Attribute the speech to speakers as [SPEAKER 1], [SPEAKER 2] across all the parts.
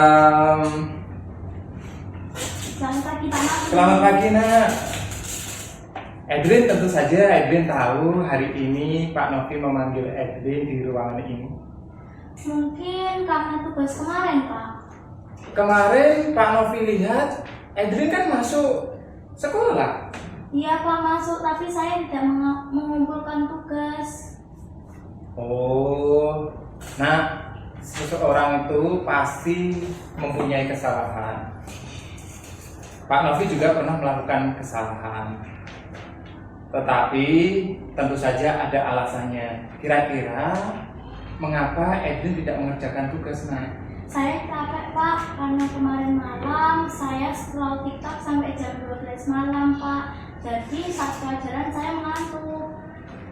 [SPEAKER 1] Waalaikumsalam.
[SPEAKER 2] Selamat pagi Pak Novi.
[SPEAKER 1] Selamat pagi nak. Edwin, tentu saja Edwin tahu hari ini Pak Novi memanggil Edwin di ruangan ini.
[SPEAKER 2] Mungkin karena tugas kemarin Pak.
[SPEAKER 1] Kemarin Pak Novi lihat Edwin kan masuk sekolah.
[SPEAKER 2] Iya Pak masuk, tapi saya tidak mengumpulkan tugas.
[SPEAKER 1] Oh, nah seseorang itu pasti mempunyai kesalahan. Pak Novi juga pernah melakukan kesalahan, tetapi tentu saja ada alasannya. Kira-kira mengapa Edwin tidak mengerjakan tugas, nak?
[SPEAKER 2] Saya capek Pak, karena kemarin malam saya scroll TikTok sampai jam 12 malam Pak. Jadi saat pelajaran saya mengantuk.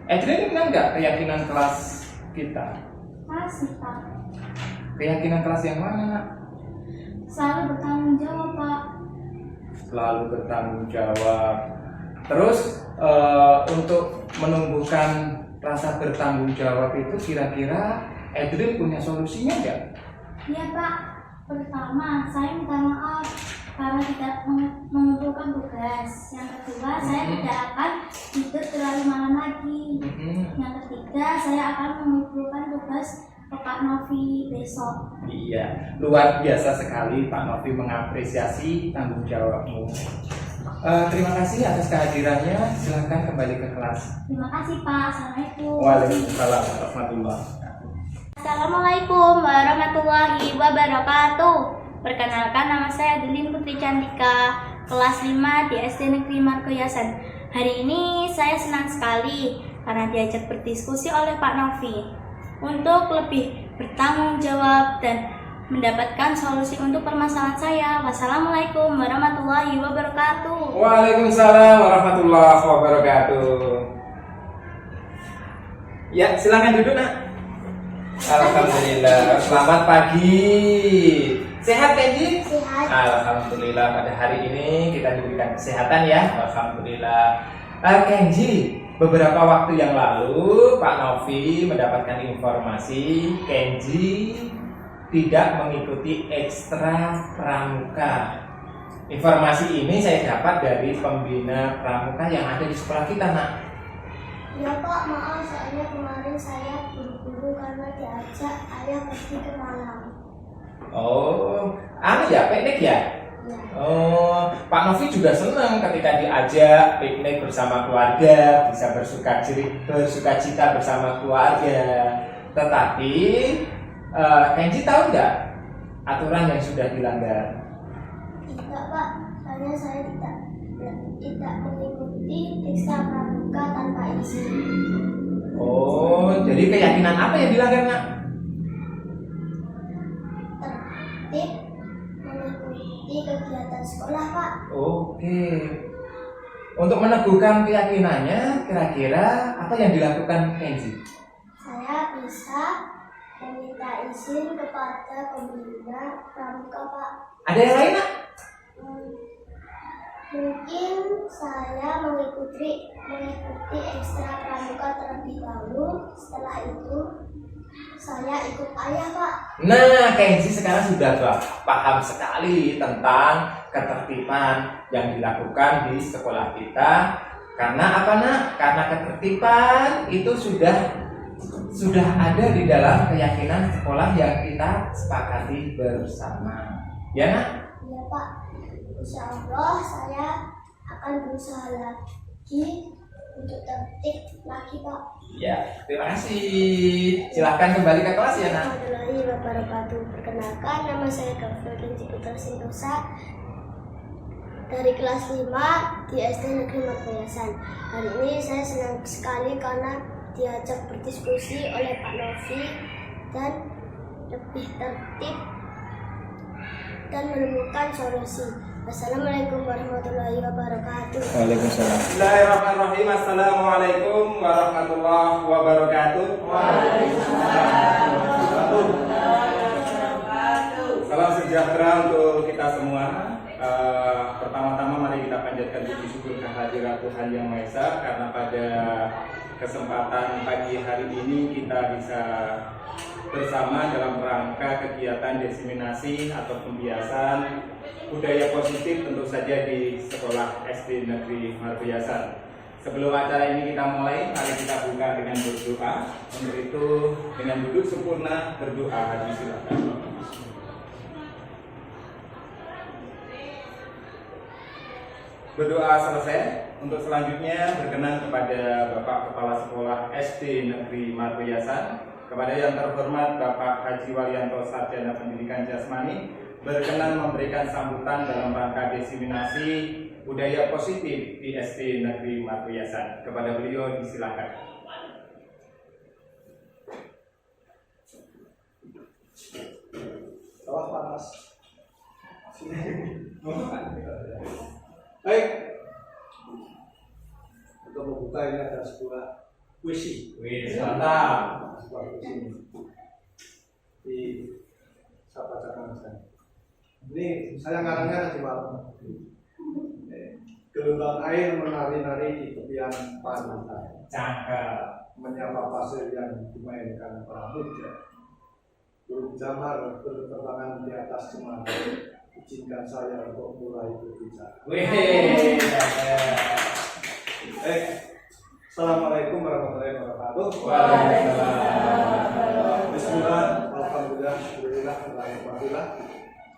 [SPEAKER 1] Edwin kenal nggak keyakinan kelas kita?
[SPEAKER 2] Masih Pak.
[SPEAKER 1] Keyakinan kelas yang mana, nak?
[SPEAKER 2] Selalu bertanggung jawab Pak.
[SPEAKER 1] Selalu bertanggung jawab. Terus untuk menumbuhkan rasa bertanggung jawab itu kira-kira Edwin punya solusinya nggak?
[SPEAKER 2] Iya Pak. Pertama, saya minta maaf karena tidak mengumpulkan tugas. Yang kedua, saya tidak akan tidur terlalu malam lagi. Yang ketiga, saya akan mengumpulkan tugas ke Pak Novi besok.
[SPEAKER 1] Iya, luar biasa sekali Pak Novi mengapresiasi tanggung jawabmu. Terima kasih atas kehadirannya. Silahkan kembali ke kelas.
[SPEAKER 2] Terima kasih Pak. Assalamualaikum.
[SPEAKER 1] Waalaikumsalam warahmatullahi wabarakatuh.
[SPEAKER 2] Assalamualaikum warahmatullahi wabarakatuh. Perkenalkan, nama saya Adeline Putri Cantika, kelas 5 di SD Negeri Marco Yasan. Hari ini saya senang sekali karena diajak berdiskusi oleh Pak Novi untuk lebih bertanggung jawab dan mendapatkan solusi untuk permasalahan saya. Wassalamualaikum warahmatullahi wabarakatuh.
[SPEAKER 1] Waalaikumsalam warahmatullahi wabarakatuh. Ya, silakan duduk, nak. Alhamdulillah. Selamat pagi. Sehat, Kenji?
[SPEAKER 2] Sehat.
[SPEAKER 1] Alhamdulillah, pada hari ini kita diberikan kesehatan ya. Alhamdulillah. Kenji, beberapa waktu yang lalu Pak Novi mendapatkan informasi Kenji tidak mengikuti ekstra pramuka. Informasi ini saya dapat dari pembina pramuka yang ada di sekolah kita, nak.
[SPEAKER 2] Ya Pak, maaf soalnya kemarin saya buru-buru karena diajak ayah pergi ke Malang.
[SPEAKER 1] Oh, ya, piknik ya?
[SPEAKER 2] Ya.
[SPEAKER 1] Oh, Pak Novi juga senang ketika diajak piknik bersama keluarga, bisa bersuka cita bersama keluarga. Tetapi, Kenji tahu nggak aturan yang sudah dilanggar?
[SPEAKER 2] Tidak Pak, soalnya saya tidak mengikuti ekstra pramuka tanpa izin.
[SPEAKER 1] Oh, jadi keyakinan apa yang dilanggar, nak?
[SPEAKER 2] Tertib mengikuti kegiatan sekolah Pak.
[SPEAKER 1] Oke. Untuk meneguhkan keyakinannya, kira-kira apa yang dilakukan Kenji?
[SPEAKER 2] Saya bisa meminta izin kepada pembina pramuka Pak.
[SPEAKER 1] Ada yang lain, nak?
[SPEAKER 2] Mungkin saya mengikuti ekstra pramuka terlebih dahulu. Setelah itu saya ikut ayah Pak.
[SPEAKER 1] Nah, Kenji sekarang sudah paham sekali tentang ketertiban yang dilakukan di sekolah kita. Karena apa, nak? Karena ketertiban itu sudah ada di dalam keyakinan sekolah yang kita sepakati bersama. Ya, nak?
[SPEAKER 2] Ya Pak. Insya Allah saya akan berusaha lagi untuk tertib lagi Pak.
[SPEAKER 1] Ya, terima kasih. Silahkan kembali ke kelas ya, nak.
[SPEAKER 2] Warahmatullahi wabarakatuh. Perkenalkan, nama saya Gafur Kenji Putra Sentosa dari kelas 5 di SD Negeri Marco Yasan. Hari ini saya senang sekali karena diajak berdiskusi oleh Pak Novi dan lebih tertib dan menemukan solusi. Wassalamualaikum warahmatullahi wabarakatuh.
[SPEAKER 1] Waalaikumsalam. Bismillahirrahmanirrahim. Assalamualaikum warahmatullahi wabarakatuh. Waalaikumsalam. Salam sejahtera untuk kita semua. Pertama-tama mari kita panjatkan puji syukur kehadirat Tuhan Yang Maha Esa karena pada kesempatan pagi hari ini kita bisa bersama dalam rangka kegiatan diseminasi atau pembiasan budaya positif tentu saja di Sekolah SD Negeri Margoyasan. Sebelum acara ini kita mulai, mari kita buka dengan berdoa. Untuk itu dengan duduk sempurna berdoa, silakan. Berdoa selesai. Untuk selanjutnya berkenan kepada Bapak Kepala Sekolah SD Negeri Margoyasan, kepada yang terhormat Bapak Haji Walyanto Sarjana Pendidikan Jasmani, berkenan memberikan sambutan dalam rangka diseminasi budaya positif di SD Negeri Margoyasan. Kepada beliau disilakan.
[SPEAKER 3] Bawah panas. Baik. Untuk membuka ini ada sebuah puisi.
[SPEAKER 1] Mantap.
[SPEAKER 3] Sebuah puisi di saya bacakan saya. Ini saya ngarangnya di malam. Gelombang air menari-nari di tepian pantai.
[SPEAKER 1] Cakep.
[SPEAKER 3] Menyapa pasir yang dimainkan para muda. Burung jamar berterbangan di atas cemara. Izinkan saya untuk mulai berbicara.
[SPEAKER 1] Wih.
[SPEAKER 3] Assalamualaikum warahmatullahi wabarakatuh.
[SPEAKER 1] Waalaikumsalam.
[SPEAKER 3] Bismillah, alhamdulillah, syukurillah, alhamdulillah.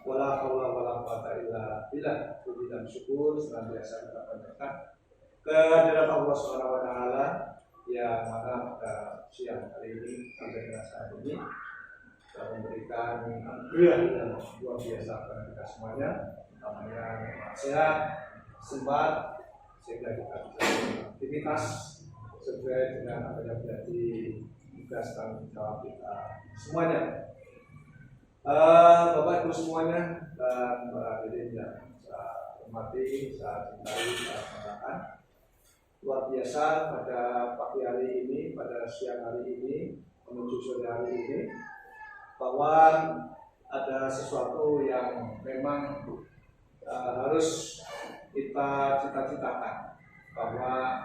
[SPEAKER 3] Wala haula wala quwata illa billah. Puji dan syukur senantiasa kita panjatkan kehadirat Allah Subhanahu wa taala yang mana pada siang hari ini sampai dengan saat ini telah memberikan anugerah yang luar biasa kepada kita semuanya, namanya sehat, sempat, sehingga kita bisa beraktivitas sesuai dengan apa yang menjadi tugas tanggung jawab kita semuanya. Bapak Ibu semuanya dan para hadirin yang saya hormati, saya cintai, saya banggakan, luar biasa pada pagi hari ini, pada siang hari ini, menuju sore hari ini, bahwa ada sesuatu yang memang harus kita cita-citakan, bahwa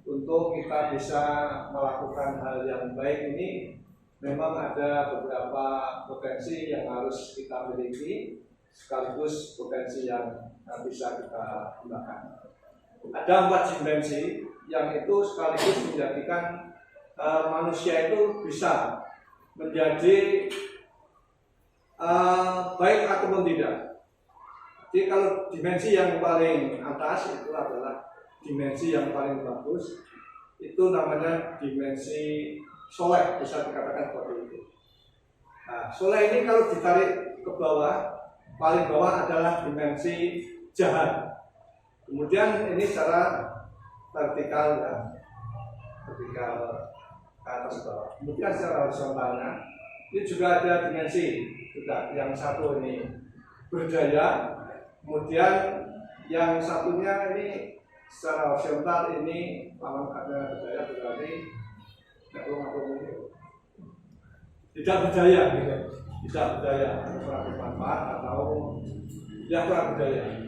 [SPEAKER 3] untuk kita bisa melakukan hal yang baik ini memang ada beberapa potensi yang harus kita miliki, sekaligus potensi yang bisa kita gunakan. Ada 4 dimensi yang itu sekaligus menjadikan manusia itu bisa menjadi baik ataupun tidak. Jadi kalau dimensi yang paling atas itu adalah dimensi yang paling bagus, itu namanya dimensi soleh, bisa dikatakan seperti itu. Nah, soleh ini kalau ditarik ke bawah, paling bawah adalah dimensi jahat. Kemudian ini secara vertikal ya, vertikal ke atas bawah. Kemudian secara horizontalnya ini juga ada dimensi juga, yang satu ini berdaya, kemudian yang satunya ini secara horizontal ini lawan ada berdaya berarti tidak berdaya, gitu. Tidak berdaya, kurang bermanfaat atau ya kurang berdaya,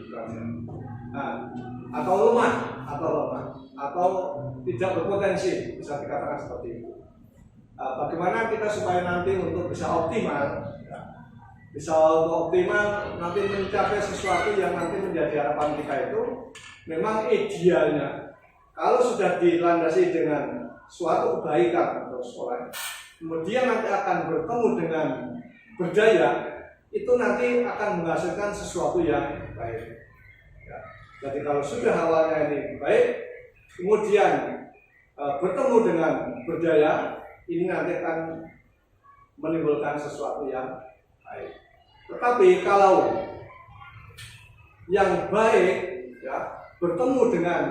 [SPEAKER 3] nah, atau lemah, atau tidak berpotensi, bisa dikatakan seperti itu. Bagaimana kita supaya nanti untuk bisa optimal, ya, bisa untuk optimal nanti mencapai sesuatu yang nanti menjadi harapan kita itu, memang idealnya kalau sudah dilandasi dengan suatu kebaikan atau soleh, kemudian nanti akan bertemu dengan berdaya, itu nanti akan menghasilkan sesuatu yang baik. Ya. Jadi kalau sudah awalnya ini baik, kemudian bertemu dengan berdaya, ini nanti akan menimbulkan sesuatu yang baik. Tetapi kalau yang baik ya bertemu dengan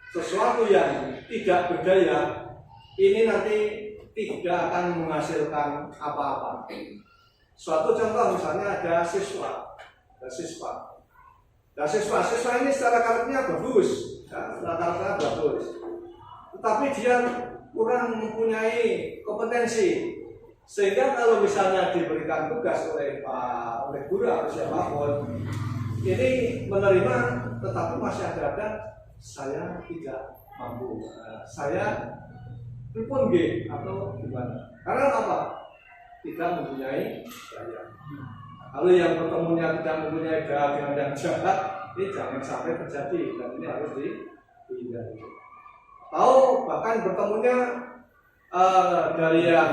[SPEAKER 3] sesuatu yang tidak berdaya, ini nanti tidak akan menghasilkan apa-apa. Suatu contoh misalnya ada siswa ini secara karakternya bagus, ya, secara karakternya bagus, tetapi dia kurang mempunyai kompetensi, sehingga kalau misalnya diberikan tugas oleh guru atau siapapun, ini menerima, tetapi masih ada saya tidak mampu, saya pun G atau gimana? Karena apa? tidak mempunyai daya. Kalau yang bertemunya tidak mempunyai daya dengan yang jahat, ini jangan sampai terjadi dan ini harus dihindari. Atau bahkan bertemunya dari yang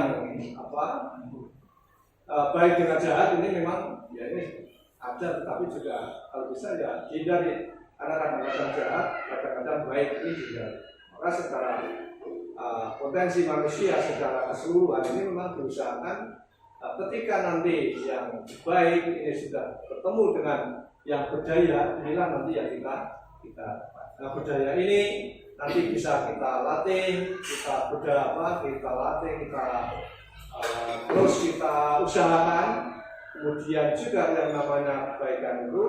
[SPEAKER 3] baik dengan jahat, ini memang ya ini ada, tetapi juga kalau bisa ya hindari, karena kadang-kadang jahat, kadang-kadang baik, ini juga. Maka secara potensi manusia secara keseluruhan ini memang diusahakan ketika nanti yang baik ini sudah bertemu dengan yang berdaya, inilah nanti yang kita berdaya ini nanti bisa kita latih, kita latih, terus kita usahakan. Kemudian juga yang namanya kebaikan itu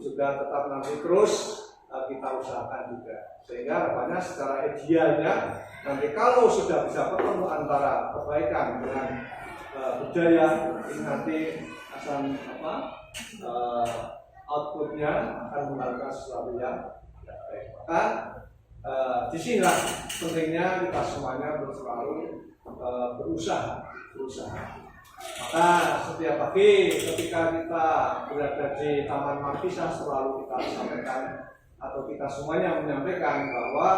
[SPEAKER 3] juga tetap nanti terus kita usahakan juga, sehingga harapannya secara idealnya nanti kalau sudah bisa bertemu antara kebaikan dengan budaya, ini nanti akan outputnya akan menghasilkan sesuatu yang baik. Maka disinilah pentingnya kita semuanya selalu berusaha. Maka setiap pagi ketika kita berada di Taman Markisa selalu kita sampaikan atau kita semuanya menyampaikan bahwa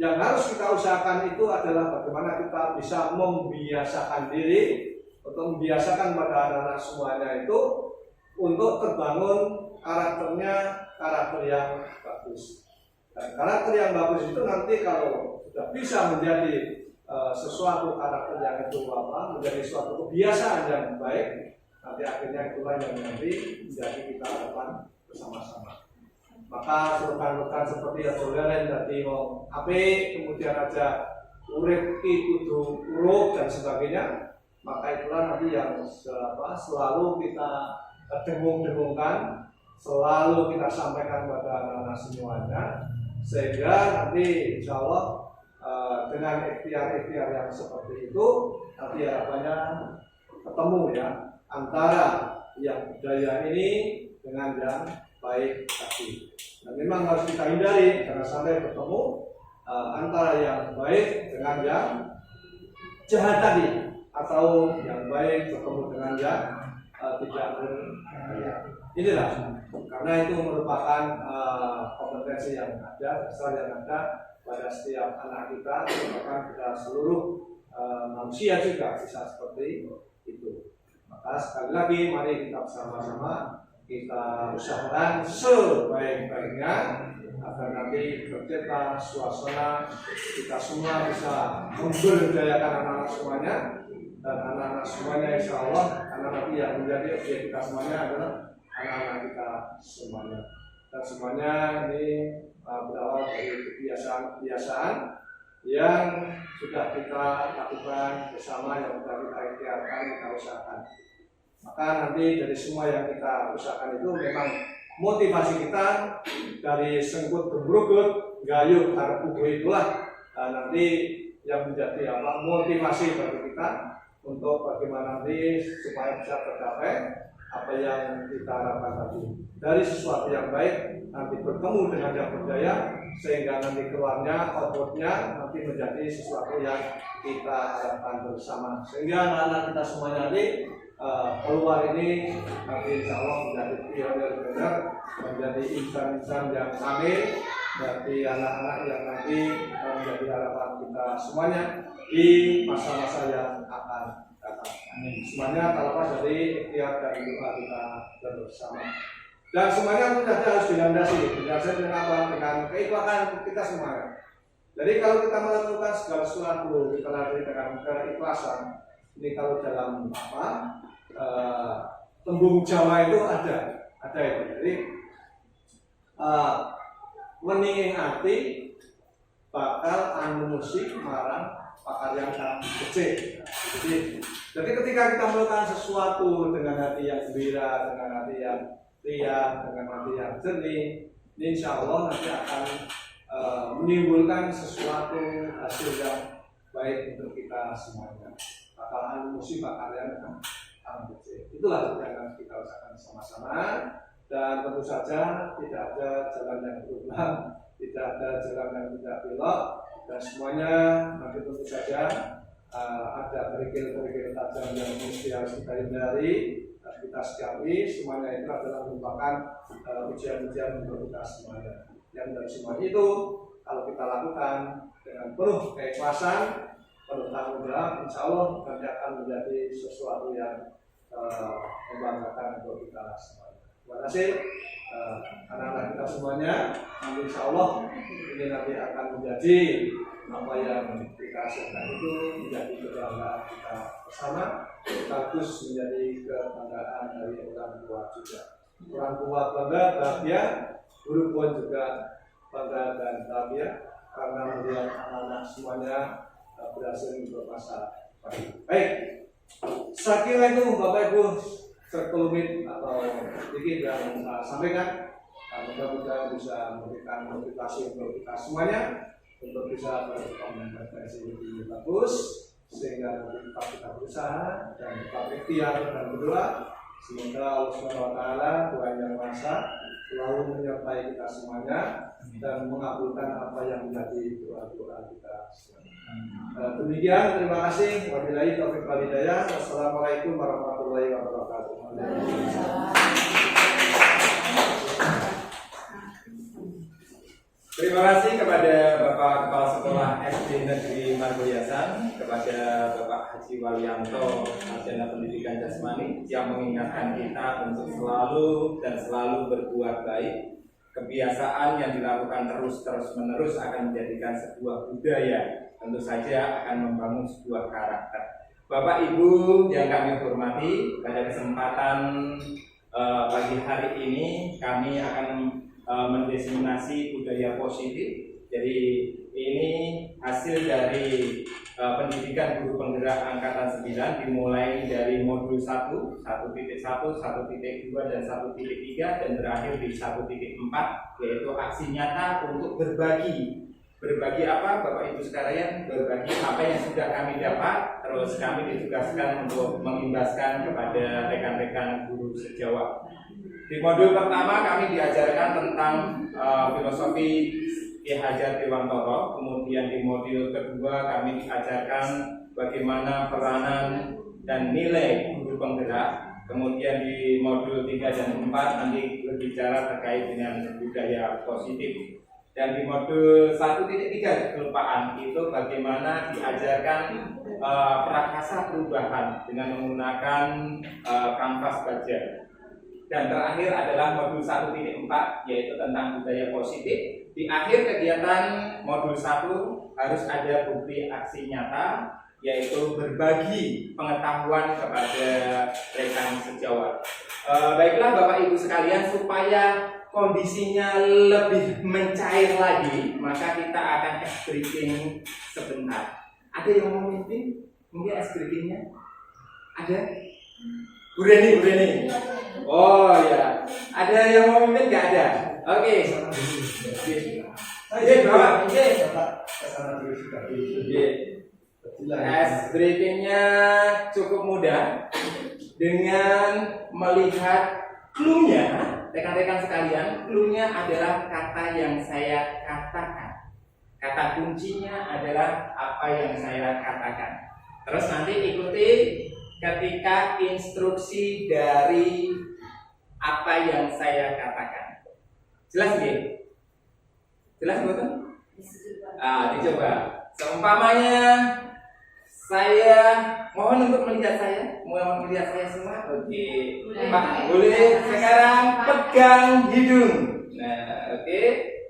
[SPEAKER 3] yang harus kita usahakan itu adalah bagaimana kita bisa membiasakan diri untuk membiasakan pada anak-anak semuanya itu untuk terbangun karakter yang bagus. Dan karakter yang bagus itu nanti kalau sudah bisa menjadi sesuatu karakter yang itu menjadi suatu kebiasaan yang baik, nanti akhirnya itulah yang nanti menjadi kita hadapan bersama-sama. Maka slogan-slogan seperti yang toleran dari HP, kemudian aja urip kudu uruk dan sebagainya, maka itulah nanti yang selalu kita dengung-dengungkan, selalu kita sampaikan kepada anak-anak semuanya, sehingga nanti insya Allah dengan ikhtiar-ikhtiar yang seperti itu nanti harapannya ketemu ya antara yang budaya ini dengan yang baik tadi. Dan memang harus kita hindari jangan sampai bertemu antara yang baik dengan yang jahat tadi, atau yang baik bertemu dengan yang tidak berbahaya. Inilah karena itu merupakan kompetensi yang ada, dasar yang ada pada setiap anak kita, bahkan pada seluruh manusia juga bisa seperti itu. Maka sekali lagi mari kita bersama-sama kita usahakan sebaik-baiknya agar nanti tercipta suasana kita semua bisa memberdayakan anak-anak semuanya, dan anak-anak semuanya insya Allah anak-anak yang menjadi objek kita semuanya adalah anak-anak kita semuanya. Dan semuanya ini berawal dari kebiasaan-kebiasaan yang sudah kita lakukan bersama, yang sudah kita ikhtiarkan, kita usahakan. Maka nanti dari semua yang kita usahakan itu memang motivasi kita dari sengkut gemrugut, gayuh harap kubu itulah nanti yang menjadi motivasi bagi kita untuk bagaimana nanti supaya bisa tercapai apa yang kita harapkan tadi. Dari sesuatu yang baik nanti bertemu dengan yang berdaya, sehingga nanti keluarnya outputnya nanti menjadi sesuatu yang kita harapkan bersama, sehingga anak-anak kita semuanya nanti keluar ini nanti insya Allah menjadi pionir benar, menjadi insan-insan yang kamil, dari anak-anak yang nanti menjadi harapan kita semuanya di masa-masa yang akan datang. Semuanya terlepas dari ikhtiar dan doa kita bersama. Dan semuanya tentu harus dilandasi dengan apa? Dengan keikhlasan kita semuanya. Jadi kalau kita melakukan segala sesuatu kita lalui dengan keikhlasan, ini kalau dalam tembung Jawa itu ada itu. Jadi meningin hati bakal anu musik marang pakaryan kang becik. Jadi ketika kita melakukan sesuatu dengan hati yang gembira, dengan hati yang riang, dengan hati yang jernih, ini insya Allah nanti akan menimbulkan sesuatu hasil yang baik untuk kita semuanya. Bakal anu musik pakaryan kang becik. Itulah yang harus kita usahakan sama-sama. Dan tentu saja tidak ada jalan yang berulang, tidak ada jalan yang tidak belok, dan semuanya nanti tentu saja ada kerikil-kerikil tajam yang mesti harus kita hindari, kita sikapi. Semuanya itu adalah merupakan ujian-ujian untuk kita semuanya. Yang dari semuanya itu kalau kita lakukan dengan penuh keikhlasan, penuh tanggung jawab, insya Allah nanti akan menjadi sesuatu yang membanggakan untuk kita semuanya. Terima kasih anak-anak kita semuanya. Nanti insya Allah ini nanti akan menjadi apa yang kita hasilkan itu menjadi kebanggaan kita bersama, bagus menjadi kebanggaan dari orang tua juga. Orang tua bangga, bahagia, guru pun juga bangga dan bahagia karena melihat anak-anak semuanya berhasil bermasa baik. Saya kira itu Bapak Ibu sekelumit atau sedikit yang saya sampaikan. Mudah-mudahan bisa memberikan motivasi untuk kita semuanya untuk bisa berkomunikasi lebih bagus, sehingga kita berusaha dan tetap ikhtiar dan berdoa. Semoga Allah SWT, Tuhan Yang Maha Esa, selalu menyertai kita semuanya dan mengabulkan apa yang menjadi doa-doa kita semuanya. Demikian, terima kasih. Wabillahi taufiq wal hidayah. Wassalamualaikum warahmatullahi wabarakatuh.
[SPEAKER 1] Terima kasih kepada Bapak Kepala Sekolah SD Negeri Margoyasan, kepada Bapak Haji Walianto, Sarjana Pendidikan Jasmani, yang mengingatkan kita untuk selalu berbuat baik. Kebiasaan yang dilakukan terus-menerus akan menjadikan sebuah budaya, tentu saja akan membangun sebuah karakter. Bapak Ibu yang kami hormati, pada kesempatan pagi hari ini kami akan mendefinisi budaya positif. Jadi ini hasil dari pendidikan guru penggerak angkatan 9, dimulai dari modul 1, 1.1, 1.2 dan 1.3 dan berakhir di 1.4, yaitu aksi nyata untuk berbagi. Berbagi apa Bapak Ibu sekalian? Berbagi apa yang sudah kami dapat, terus kami ditugaskan untuk mengimbaskan kepada rekan-rekan guru sejawat. Di modul pertama kami diajarkan tentang filosofi Ki Hajar Dewantoro, kemudian di modul kedua kami diajarkan bagaimana peranan dan nilai guru penggerak, kemudian di modul 3 dan 4 nanti berbicara terkait dengan budaya positif, dan di modul 1.3 kelupaan itu bagaimana diajarkan prakasa perubahan dengan menggunakan kanvas baja. Dan terakhir adalah modul 1.4, yaitu tentang budaya positif. Di akhir kegiatan modul 1 harus ada bukti aksi nyata, yaitu berbagi pengetahuan kepada rekan sejawat. Baiklah Bapak Ibu sekalian, supaya kondisinya lebih mencair lagi, maka kita akan ice breaking sebentar. Ada yang mau memimpin? Mungkin ice breakingnya? Ada? Bu Reni. Oh ya, ada yang mau memimpin? Nggak ada. Oke. Bapak. Ice breakingnya cukup mudah dengan melihat clue-nya, rekan-rekan sekalian. Clue-nya adalah kata yang saya katakan. Kata kuncinya adalah apa yang saya katakan. Terus nanti ikuti ketika instruksi dari apa yang saya katakan. Jelas nggih? Jelas betul? Dicoba. Seumpamanya saya mohon untuk melihat saya, mohon melihat saya semua. Oke. Pak, boleh sekarang pegang hidung. Nah, oke.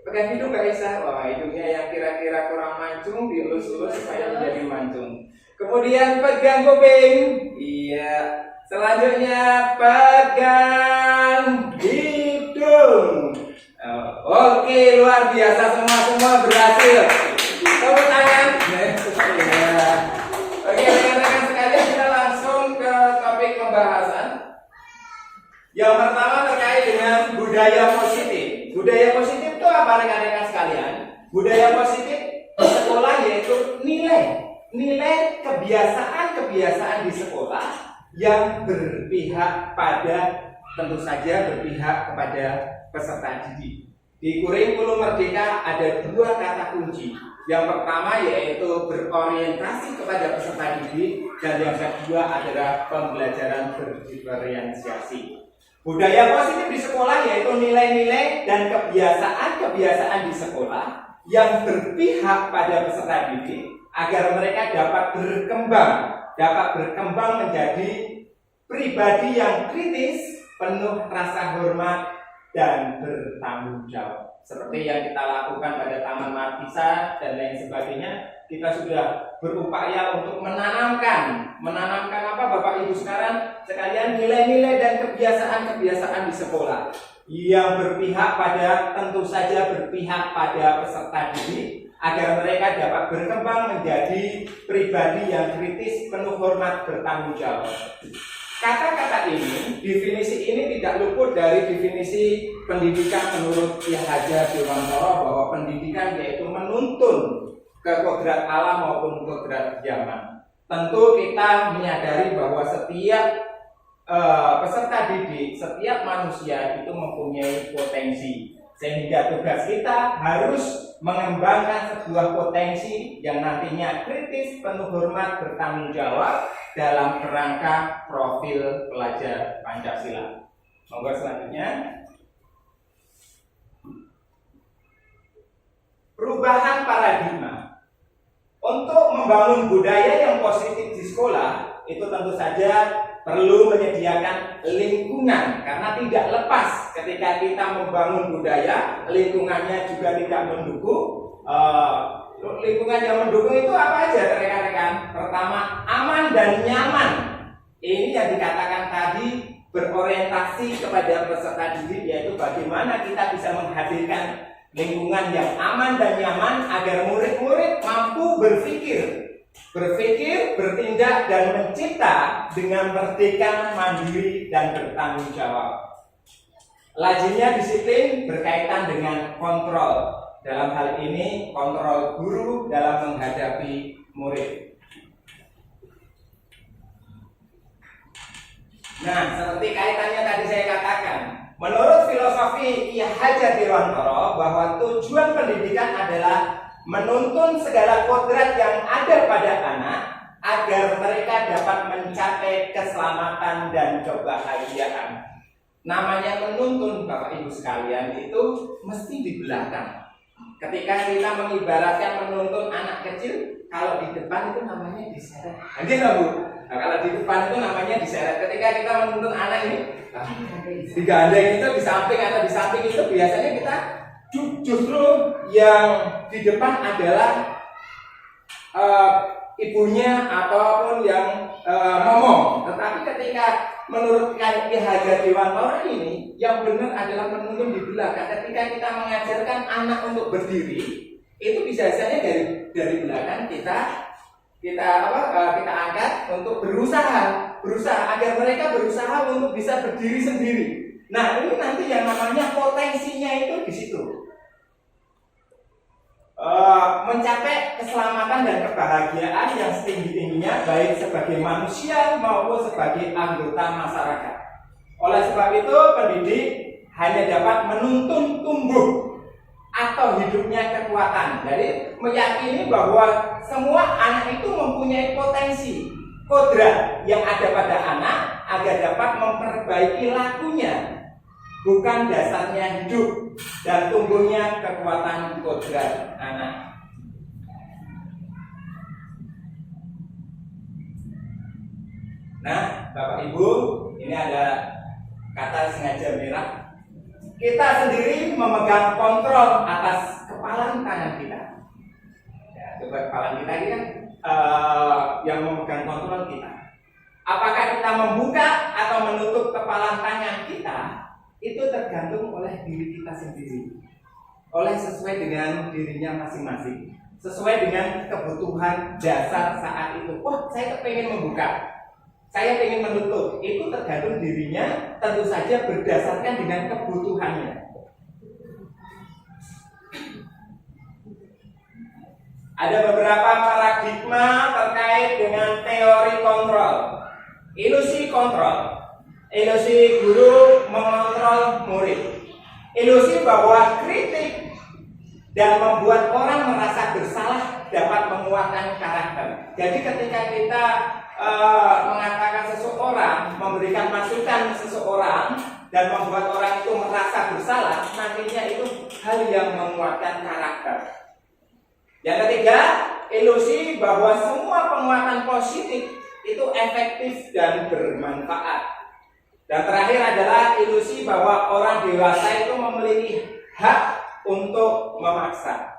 [SPEAKER 1] Pegang hidung nggak bisa. Wah, hidungnya yang kira-kira kurang mancung dielus-elus supaya menjadi mancung. Kemudian pegang kuping. Iya. Selanjutnya pegang hidung. Oke, luar biasa, semua berhasil. Tepuk tangan. Ya. Oke, rekan-rekan sekalian, kita langsung ke topik pembahasan. Yang pertama terkait dengan budaya positif. Budaya positif itu apa rekan-rekan sekalian? Budaya positif di sekolah yaitu nilai kebiasaan di sekolah yang berpihak pada, tentu saja berpihak kepada peserta didik. Di kurikulum Merdeka ada 2 kata kunci, Yang pertama yaitu berorientasi kepada peserta didik, dan yang kedua adalah pembelajaran berdiferensiasi. Budaya positif di sekolah yaitu nilai-nilai dan kebiasaan-kebiasaan di sekolah yang berpihak pada peserta didik agar mereka dapat berkembang menjadi pribadi yang kritis, penuh rasa hormat dan bertanggung jawab. Seperti yang kita lakukan pada Taman Markisa dan lain sebagainya, kita sudah berupaya untuk menanamkan apa Bapak Ibu sekalian nilai-nilai dan kebiasaan-kebiasaan di sekolah yang tentu saja berpihak pada peserta didik agar mereka dapat berkembang menjadi pribadi yang kritis, penuh hormat, bertanggung jawab. Kata-kata ini, definisi ini tidak luput dari definisi pendidikan menurut Ki Hajar Dewantara, bahwa pendidikan yaitu menuntun ke kodrat alam maupun kodrat zaman. Tentu kita menyadari bahwa setiap peserta didik, setiap manusia itu mempunyai potensi, sehingga tugas kita harus mengembangkan sebuah potensi yang nantinya kritis, penuh hormat, bertanggung jawab dalam kerangka profil pelajar Pancasila. Monggo selanjutnya. Perubahan paradigma. Untuk membangun budaya yang positif di sekolah, itu tentu saja perlu menyediakan lingkungan, karena tidak lepas ketika kita membangun budaya, lingkungannya juga tidak mendukung. Lingkungan yang mendukung itu apa aja rekan-rekan? Pertama, aman dan nyaman. Ini yang dikatakan tadi, berorientasi kepada peserta didik, yaitu bagaimana kita bisa menghadirkan lingkungan yang aman dan nyaman agar murid-murid mampu berpikir, bertindak dan mencipta dengan merdeka, mandiri dan bertanggung jawab. Lazimnya disiplin berkaitan dengan kontrol. Dalam hal ini kontrol guru dalam menghadapi murid. Nah, seperti kaitannya tadi saya katakan, menurut filosofi Ki Hajar Dewantara bahwa tujuan pendidikan adalah menuntun segala kodrat yang ada pada anak agar mereka dapat mencapai keselamatan dan kebahagiaan. Namanya menuntun, Bapak Ibu sekalian, itu mesti di belakang. Ketika kita mengibaratkan menuntun anak kecil, kalau di depan itu namanya diseret. Bu? Nah, kalau di depan itu namanya diseret. Ketika kita menuntun anak ini, digandeng itu di samping atau di samping itu biasanya kita justru yang di depan adalah ibunya ataupun yang ngomong. Tetapi ketika menurut Ki Hajar Dewantara ini, yang benar adalah menuntun di belakang. Ketika kita mengajarkan anak untuk berdiri, itu biasanya dari belakang kita angkat untuk berusaha agar mereka berusaha untuk bisa berdiri sendiri. Nah, ini nanti yang namanya potensinya itu di situ. Mencapai keselamatan dan kebahagiaan yang setinggi-tingginya baik sebagai manusia maupun sebagai anggota masyarakat. Oleh sebab itu, pendidik hanya dapat menuntun tumbuh atau hidupnya kekuatan. Jadi meyakini bahwa semua anak itu mempunyai potensi, kodrat yang ada pada anak agar dapat memperbaiki lakunya, bukan dasarnya hidup dan tumbuhnya kekuatan kodrat anak. Nah, Bapak Ibu, ini ada kata sengaja merah. Kita sendiri memegang kontrol atas kepalan tangan kita. Ya, coba kepalan kita ini kan yang memegang kontrol kita. Apakah kita membuka atau menutup kepalan tangan kita, itu tergantung oleh diri kita sendiri, sesuai dengan dirinya masing-masing, sesuai dengan kebutuhan dasar saat itu. Wah, saya kepengen membuka, saya ingin menutup, itu tergantung dirinya, tentu saja berdasarkan dengan kebutuhannya. Ada beberapa paradigma terkait dengan teori kontrol, ilusi kontrol. Ilusi guru mengontrol murid. Ilusi bahwa kritik dan membuat orang merasa bersalah dapat menguatkan karakter. Jadi ketika kita mengatakan seseorang, memberikan masukan seseorang dan membuat orang itu merasa bersalah, nantinya itu hal yang menguatkan karakter. Yang ketiga, ilusi bahwa semua penguatan positif itu efektif dan bermanfaat. Dan terakhir adalah ilusi bahwa orang dewasa itu memiliki hak untuk memaksa.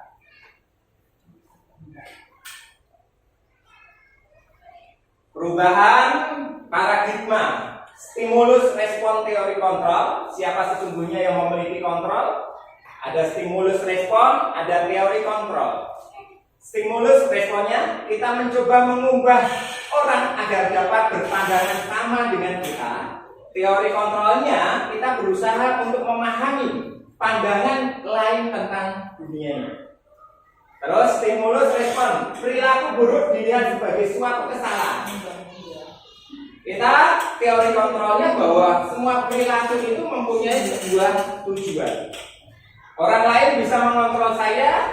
[SPEAKER 1] Perubahan paradigma, stimulus respon teori kontrol. Siapa sesungguhnya yang memiliki kontrol? Ada stimulus respon, ada teori kontrol. Stimulus responnya, kita mencoba mengubah orang agar dapat berpandangan sama dengan kita. Teori kontrolnya, kita berusaha untuk memahami pandangan lain tentang dunia ini. Terus stimulus respon, perilaku buruk dilihat sebagai suatu kesalahan. Kita teori kontrolnya bahwa semua perilaku itu mempunyai sebuah tujuan. Orang lain bisa mengontrol saya.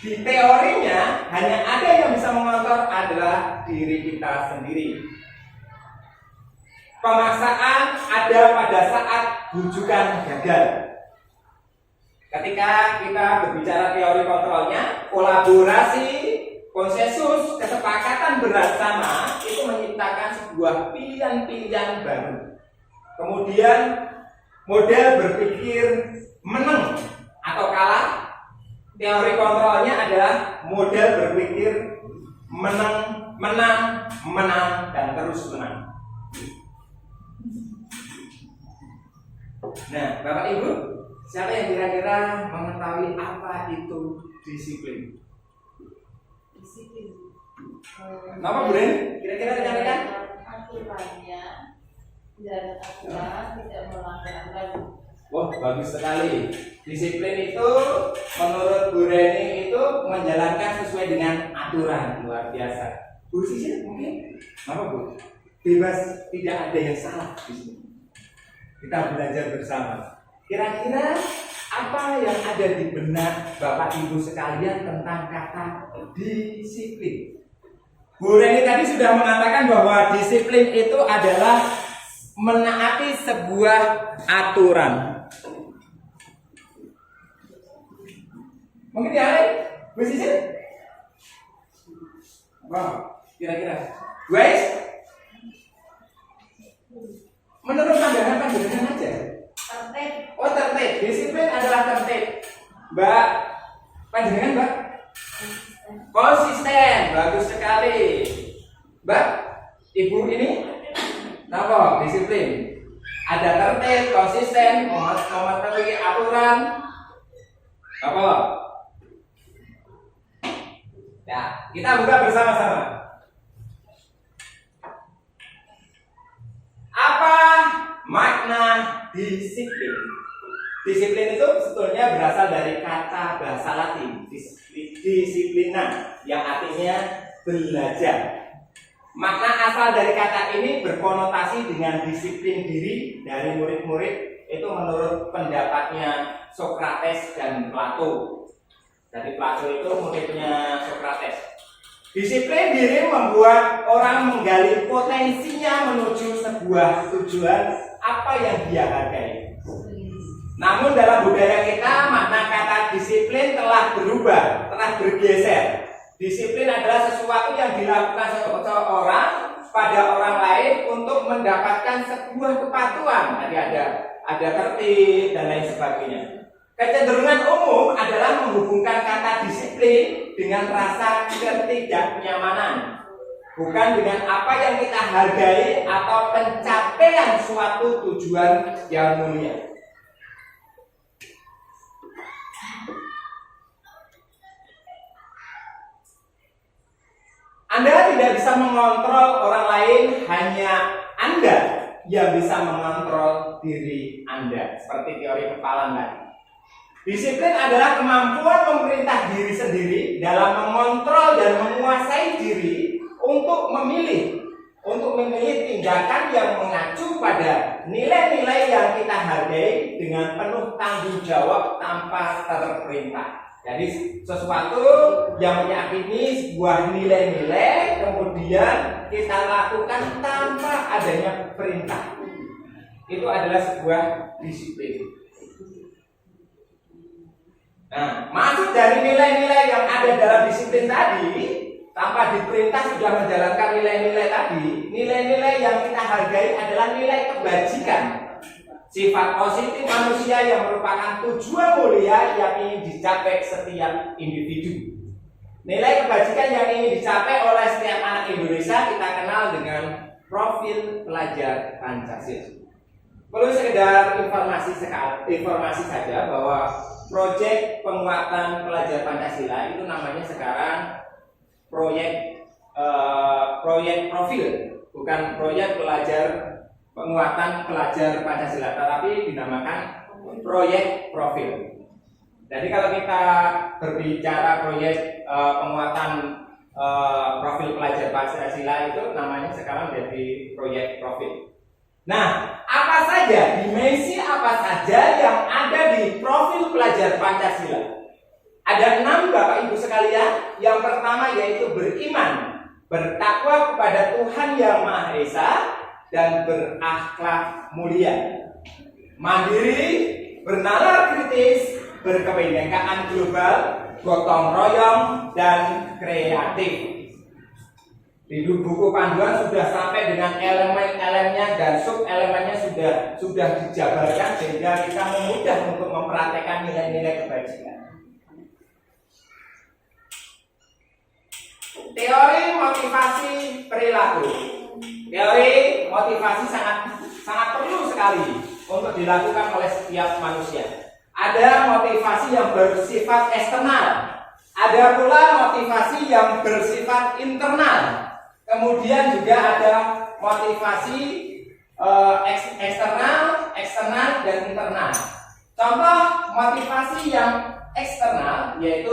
[SPEAKER 1] Di teorinya hanya ada yang bisa mengontrol adalah diri kita sendiri. Pemaksaan ada pada saat bujukan gagal. Ketika kita berbicara teori kontrolnya, kolaborasi, konsensus, kesepakatan bersama itu menciptakan sebuah pilihan-pilihan baru. Kemudian model berpikir menang atau kalah. Teori kontrolnya adalah model berpikir menang, menang, menang, dan terus menang. Nah, Bapak Ibu, siapa yang kira-kira mengetahui apa itu disiplin?
[SPEAKER 4] Disiplin.
[SPEAKER 1] Apa Bren? Kira-kira rekan-rekan?
[SPEAKER 4] Aturannya dan aturan tidak melanggar aturan.
[SPEAKER 1] Wah, bagus sekali. Disiplin itu menurut Bu Reni itu menjalankan sesuai dengan aturan. Luar biasa. Bu Sisil mungkin? Apa Bu? Bebas, tidak ada yang salah di sini. Kita belajar bersama. Kira-kira apa yang ada di benak Bapak Ibu sekalian tentang kata disiplin? Bu Reni tadi sudah mengatakan bahwa disiplin itu adalah menaati sebuah aturan. Mungkin ya, Bu Sisil? Wow, kira-kira. Guys, menurut pandangan aja.
[SPEAKER 4] Tertib.
[SPEAKER 1] Oh, tertib. Disiplin adalah tertib. Mbak, pandangan Mbak? Konsisten. Bagus sekali. Mbak, Ibu ini apa? Disiplin. Ada tertib, konsisten, mematuhi aturan. Apa? Ya, kita buka bersama-sama. Apa makna disiplin? Disiplin itu sebetulnya berasal dari kata bahasa Latin, disiplina, yang artinya belajar. Makna asal dari kata ini berkonotasi dengan disiplin diri dari murid-murid. Itu menurut pendapatnya Sokrates dan Plato. Jadi Plato itu muridnya Sokrates. Disiplin diri membuat orang menggali potensinya menuju sebuah tujuan apa yang dia hargai. Namun dalam budaya kita makna kata disiplin telah berubah, telah bergeser. Disiplin adalah sesuatu yang dilakukan seseorang pada orang lain untuk mendapatkan sebuah kepatuhan. Tadi ada tertib dan lain sebagainya. Kecenderungan umum adalah menghubungkan kata disiplin dengan rasa ketidaknyamanan, bukan dengan apa yang kita hargai atau pencapaian suatu tujuan yang mulia. Anda tidak bisa mengontrol orang lain, hanya Anda yang bisa mengontrol diri Anda. Seperti teori kepalan tadi. Disiplin adalah kemampuan memerintah diri sendiri dalam mengontrol dan menguasai diri untuk memilih tindakan yang mengacu pada nilai-nilai yang kita hargai dengan penuh tanggung jawab tanpa terperintah. Jadi sesuatu yang meyakini sebuah nilai-nilai kemudian kita lakukan tanpa adanya perintah. Itu adalah sebuah disiplin. Nah, maksud dari nilai-nilai yang ada dalam disiplin tadi, tanpa diperintah sudah menjalankan nilai-nilai tadi, nilai-nilai yang kita hargai adalah nilai kebajikan. Sifat positif manusia yang merupakan tujuan mulia yang ingin dicapai setiap individu. Nilai kebajikan yang ingin dicapai oleh setiap anak Indonesia kita kenal dengan profil pelajar Pancasila. Perlu sekedar informasi saja bahwa proyek penguatan pelajar Pancasila itu namanya sekarang proyek profil, bukan proyek penguatan pelajar Pancasila, tetapi dinamakan proyek profil. Jadi kalau kita berbicara proyek penguatan profil pelajar Pancasila itu namanya sekarang menjadi proyek profil. Nah, apa saja dimensi apa saja yang ada di profil pelajar Pancasila? Ada 6 Bapak Ibu sekalian. Yang pertama yaitu beriman, bertakwa kepada Tuhan Yang Maha Esa, dan berakhlak mulia, mandiri, bernalar kritis, berkebinekaan global, gotong royong, dan kreatif. Di buku panduan sudah sampai dengan elemen-elemennya dan sub-elemennya sudah dijabarkan sehingga kita mudah untuk mempraktekkan nilai-nilai kebajikan. Teori motivasi perilaku. Teori motivasi sangat perlu sekali untuk dilakukan oleh setiap manusia. Ada motivasi yang bersifat eksternal, ada pula motivasi yang bersifat internal. Kemudian juga ada motivasi eksternal dan internal. Contoh motivasi yang eksternal yaitu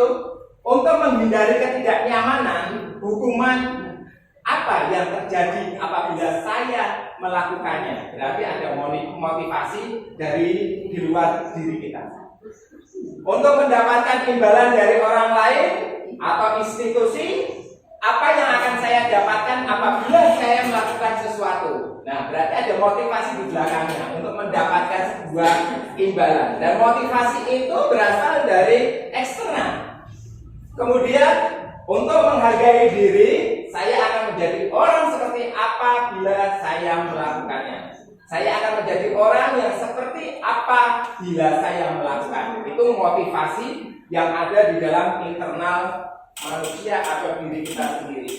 [SPEAKER 1] untuk menghindari ketidaknyamanan, hukuman apa yang terjadi apabila saya melakukannya. Berarti ada motivasi dari di luar diri kita. Untuk mendapatkan imbalan dari orang lain atau institusi, apa yang akan saya dapatkan apabila saya melakukan sesuatu. Nah, berarti ada motivasi di belakangnya untuk mendapatkan sebuah imbalan. Dan motivasi itu berasal dari eksternal. Kemudian untuk menghargai diri, saya akan menjadi orang seperti apa bila saya melakukannya. Saya akan menjadi orang yang seperti apa bila saya melakukan. Itu motivasi yang ada di dalam internal manusia atau diri kita sendiri.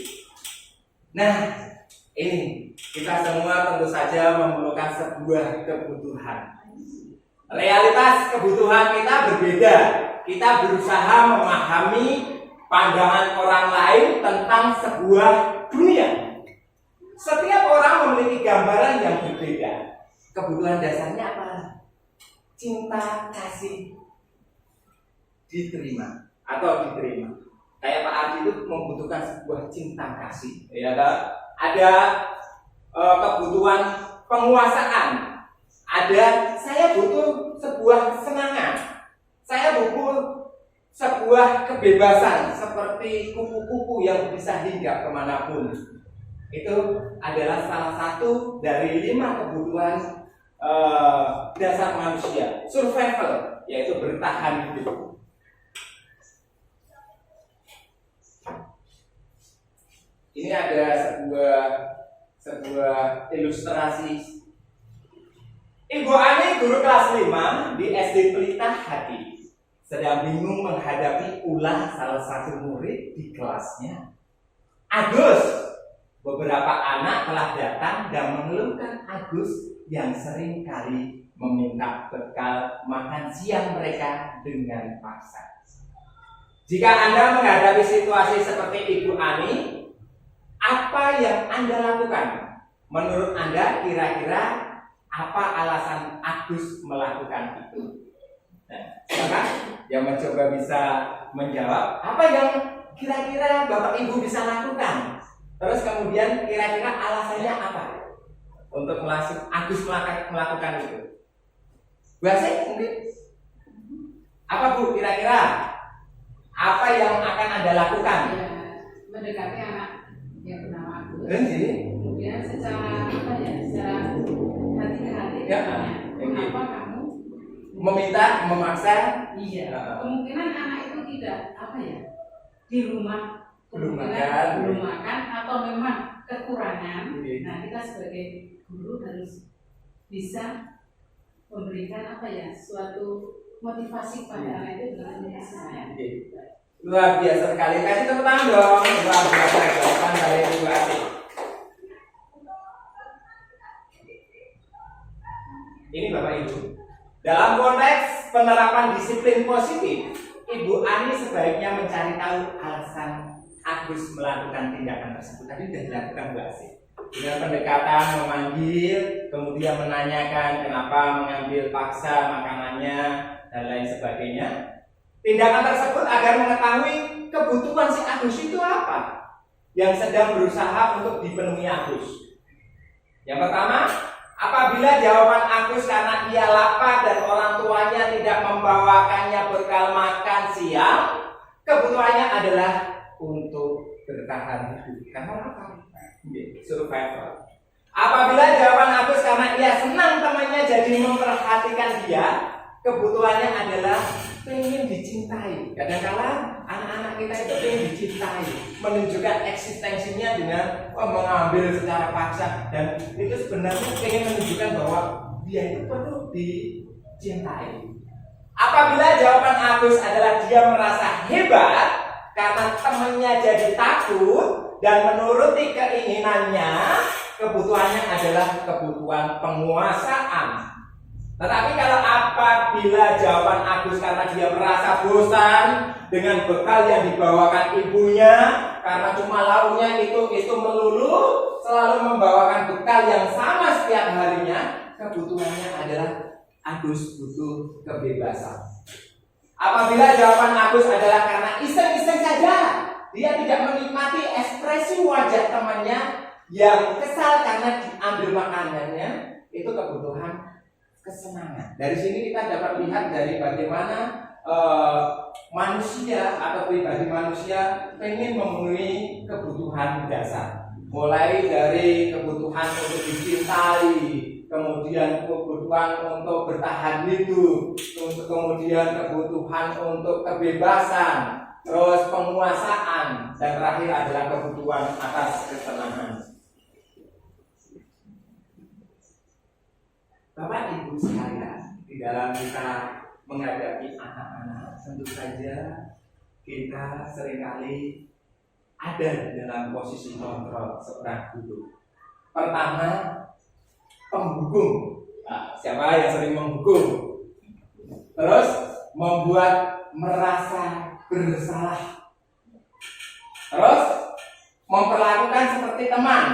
[SPEAKER 1] Nah, ini kita semua tentu saja memerlukan sebuah kebutuhan. Realitas kebutuhan kita berbeda. Kita berusaha memahami pandangan orang lain tentang sebuah dunia. Setiap orang memiliki gambaran yang berbeda. Kebutuhan dasarnya apa? Cinta, kasih, diterima atau diterima. Kayak Pak Ardi itu membutuhkan sebuah cinta kasih. Ya, ada kebutuhan penguasaan. Ada saya butuh sebuah semangat. Saya butuh sebuah kebebasan seperti kupu-kupu yang bisa hinggap kemanapun. Itu adalah salah satu dari 5 kebutuhan dasar manusia, survival, yaitu bertahan hidup. Ini ada sebuah ilustrasi. Ibu Ani, guru kelas 5 di SD Pelita Hati, sedang bingung menghadapi ulah salah satu murid di kelasnya. Agus, beberapa anak telah datang dan mengeluhkan Agus yang sering kali meminta bekal makan siang mereka dengan paksa. Jika Anda menghadapi situasi seperti Ibu Ani, apa yang Anda lakukan? Menurut Anda kira-kira apa alasan Agus melakukan itu? Nah, silakan yang mencoba bisa menjawab apa yang kira-kira Bapak Ibu bisa lakukan. Terus kemudian kira-kira alasannya apa untuk Agus melakukan itu? Bu Asih mungkin? Apa Bu kira-kira? Apa yang akan Anda lakukan?
[SPEAKER 4] Ya, mendekati anak yang bernama Agus.
[SPEAKER 1] Jadi,
[SPEAKER 4] Kemudian secara apa ya? Secara hati ke hati.
[SPEAKER 1] Ya,
[SPEAKER 4] tanya,
[SPEAKER 1] oke.
[SPEAKER 4] kenapa kamu?
[SPEAKER 1] meminta, memaksa,
[SPEAKER 4] Iya.
[SPEAKER 1] Ya.
[SPEAKER 4] Kemungkinan anak itu tidak apa ya? Di rumah
[SPEAKER 1] Belum
[SPEAKER 4] kemungkinan
[SPEAKER 1] makan.
[SPEAKER 4] belum makan atau memang kekurangan.
[SPEAKER 1] Iya.
[SPEAKER 4] Nah, kita sebagai guru harus bisa memberikan apa ya? Suatu motivasi pada anak itu dengan misalnya.
[SPEAKER 1] Oke. Luar biasa sekali. Kasih tepuk tangan dong. Luar biasa jawaban dari Ibu Asih. Ini Bapak Ibu. Dalam konteks penerapan disiplin positif, Ibu Ani sebaiknya mencari tahu alasan Agus melakukan tindakan tersebut. Tadi sudah dilakukan Bu Asih. Dengan pendekatan memanggil, kemudian menanyakan kenapa mengambil paksa makanannya dan lain sebagainya. Tindakan tersebut agar mengetahui kebutuhan si Agus itu apa yang sedang berusaha untuk dipenuhi Agus. Yang pertama, apabila jawaban Agus karena ia lapar dan orang tuanya tidak membawakannya bekal makan siang, kebutuhannya adalah untuk bertahan hidup karena lapar. Survival. Apabila jawaban Agus karena ia senang temannya jadi memperhatikan dia, kebutuhannya adalah pengen dicintai. Kadang-kadang anak-anak kita itu pengen dicintai, menunjukkan eksistensinya dengan mengambil secara paksa, dan itu sebenarnya pengen menunjukkan bahwa dia itu perlu dicintai. Apabila jawaban Agus adalah dia merasa hebat karena temannya jadi takut dan menuruti keinginannya, kebutuhannya adalah kebutuhan penguasaan. Tetapi kalau apabila jawaban Agus karena dia merasa bosan dengan bekal yang dibawakan ibunya, karena cuma lauknya itu melulu, selalu membawakan bekal yang sama setiap harinya, kebutuhannya adalah Agus butuh kebebasan. Apabila jawaban Agus adalah karena iseng-iseng saja, dia tidak menikmati ekspresi wajah temannya yang kesal karena diambil makanannya, itu kebutuhan kesenangan. Dari sini kita dapat lihat dari bagaimana manusia atau pribadi manusia pengen memenuhi kebutuhan dasar. Mulai dari kebutuhan untuk dicintai, kemudian kebutuhan untuk bertahan hidup, kemudian kebutuhan untuk kebebasan, terus penguasaan, dan terakhir adalah kebutuhan atas ketenangan. Bapak Ibu sekalian, di dalam kita menghadapi anak-anak, tentu saja kita seringkali ada dalam posisi kontrol seorang guru. Pertama, penghukum. Nah, siapa yang sering menghukum? Terus membuat merasa bersalah. Terus memperlakukan seperti teman,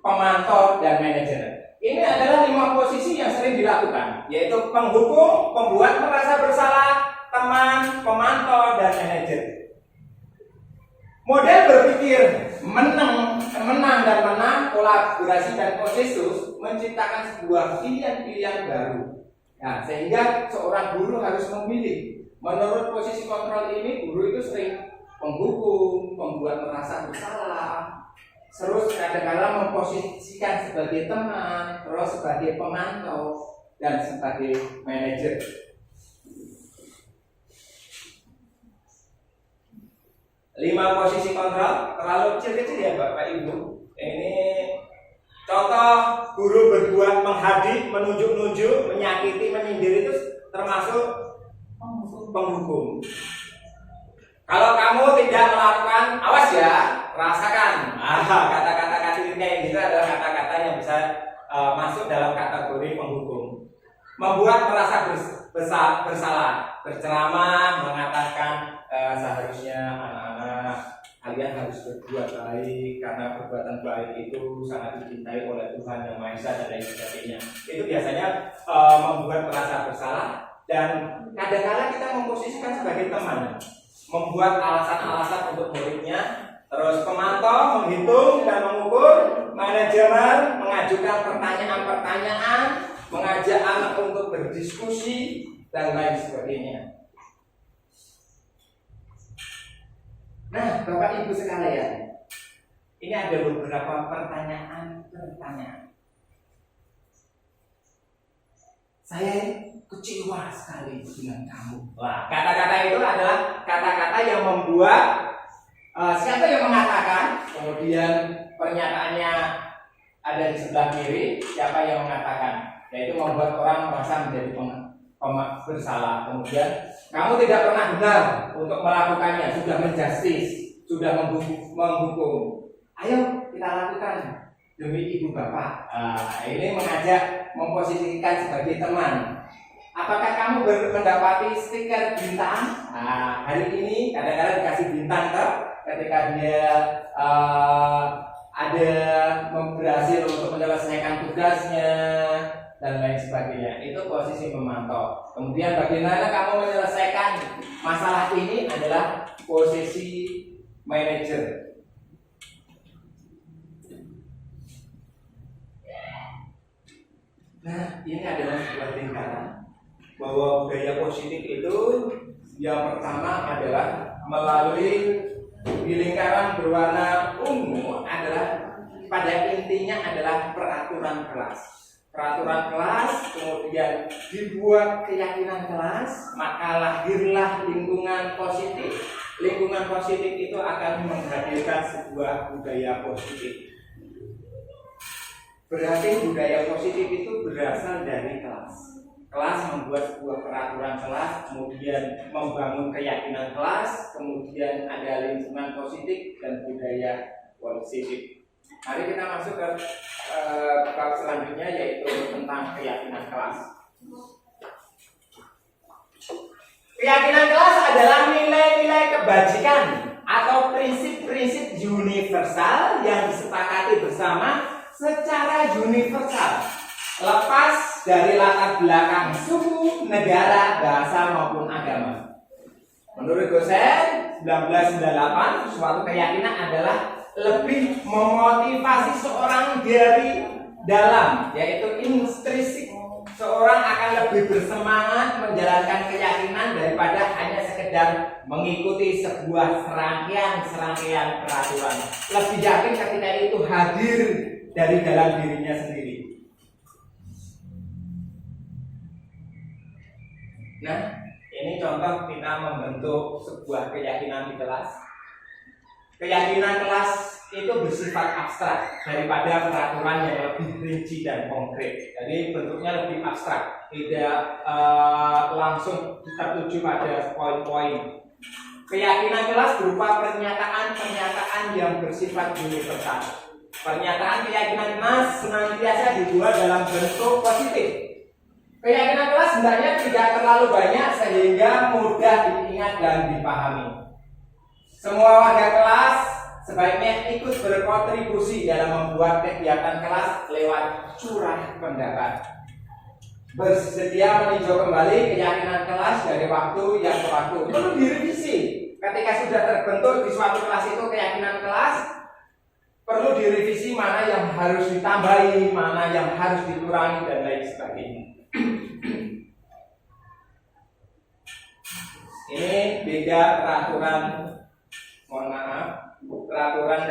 [SPEAKER 1] pemantau, dan manajer. Ini adalah 5 posisi yang sering dilakukan, yaitu penghukum, pembuat merasa bersalah, teman, pemantau, dan manajer. Model berpikir menang dan menang, kolaborasi dan konsensus menciptakan sebuah pilihan-pilihan baru. Nah, sehingga seorang guru harus memilih. Menurut posisi kontrol ini, guru itu sering penghukum, membuat merasa bersalah, terus kadang-kadang memposisikan sebagai teman, terus sebagai pemantau, dan sebagai manajer. Lima posisi kontrol terlalu kecil-kecil ya Bapak Ibu. Ini contoh guru berbuat menghadik, menunjuk-nunjuk, menyakiti, menyindir itu termasuk penghukum. Kalau kamu tidak melakukan, awas ya, rasakan. Kata-kata kayak gitu adalah kata-kata yang bisa masuk dalam kategori penghukum. Membuat merasa bersalah, berceramah, mengatakan seharusnya anak-anak kalian harus berbuat baik karena perbuatan baik itu sangat dicintai oleh Tuhan Yang Maha Esa dan lain sebagainya. Itu biasanya membuat merasa bersalah, dan kadang-kadang kita memposisikan sebagai teman, membuat alasan-alasan untuk muridnya, terus pemantau, menghitung dan mengukur, manajemen, mengajukan pertanyaan-pertanyaan, mengajak anak untuk berdiskusi, dan lain sebagainya. Nah, Bapak Ibu sekalian, ini ada beberapa pertanyaan. Saya kecewa sekali dengan kamu. Wah, kata-kata itu adalah kata-kata yang membuat siapa yang mengatakan, kemudian pernyataannya ada di sebelah kiri, siapa yang mengatakan, yaitu membuat orang merasa menjadi bersalah. Kemudian kamu tidak pernah benar untuk melakukannya, sudah menjustis, sudah menghukum. Ayo kita lakukan demi ibu bapak. Ini mengajak, memposisikan sebagai teman. Apakah kamu mendapati stiker bintang? Hari ini kadang-kadang dikasih bintang ketika dia ada berhasil untuk menyelesaikan tugasnya dan lain sebagainya. Itu posisi memantau. Kemudian bagaimana kamu menyelesaikan masalah ini adalah posisi manajer. Nah, ini adalah sebuah tingkatan bahwa budaya positif itu yang pertama adalah melalui di lingkaran berwarna ungu adalah pada intinya adalah peraturan kelas. Peraturan kelas kemudian dibuat keyakinan kelas, maka lahirlah lingkungan positif. Lingkungan positif itu akan menghadirkan sebuah budaya positif. Berarti budaya positif itu berasal dari kelas. Kelas membuat sebuah peraturan kelas, kemudian membangun keyakinan kelas, kemudian ada lingkungan positif dan budaya positif. Mari kita masuk ke bab selanjutnya, yaitu tentang keyakinan kelas. Keyakinan kelas adalah nilai-nilai kebajikan atau prinsip-prinsip universal yang disepakati bersama secara universal, lepas dari latar belakang suku, negara, bahasa maupun agama. Menurut Gosen 1998, suatu keyakinan adalah lebih memotivasi seorang dari dalam, yaitu intrinsik. Seorang akan lebih bersemangat menjalankan keyakinan daripada hanya sekedar mengikuti sebuah serangkaian peraturan. Lebih yakin ketika itu hadir dari dalam dirinya sendiri. Nah, ini contoh kita membentuk sebuah keyakinan di kelas. Keyakinan kelas itu bersifat abstrak daripada peraturan yang lebih rinci dan konkret. Jadi bentuknya lebih abstrak, tidak langsung tertuju pada poin-poin. Keyakinan kelas berupa pernyataan-pernyataan yang bersifat universal. Pernyataan keyakinan kelas senantiasa dibuat dalam bentuk positif. Keyakinan kelas sebenarnya tidak terlalu banyak sehingga mudah diingat dan dipahami. Semua warga kelas sebaiknya ikut berkontribusi dalam membuat kegiatan kelas lewat curah pendapat. Bersedia meninjau kembali keyakinan kelas dari waktu yang ke waktu. Perlu direvisi. Ketika sudah terbentuk di suatu kelas itu keyakinan kelas, perlu direvisi mana yang harus ditambahi, mana yang harus dikurangi dan lain sebagainya. Ini beda peraturan, mohon maaf, peraturan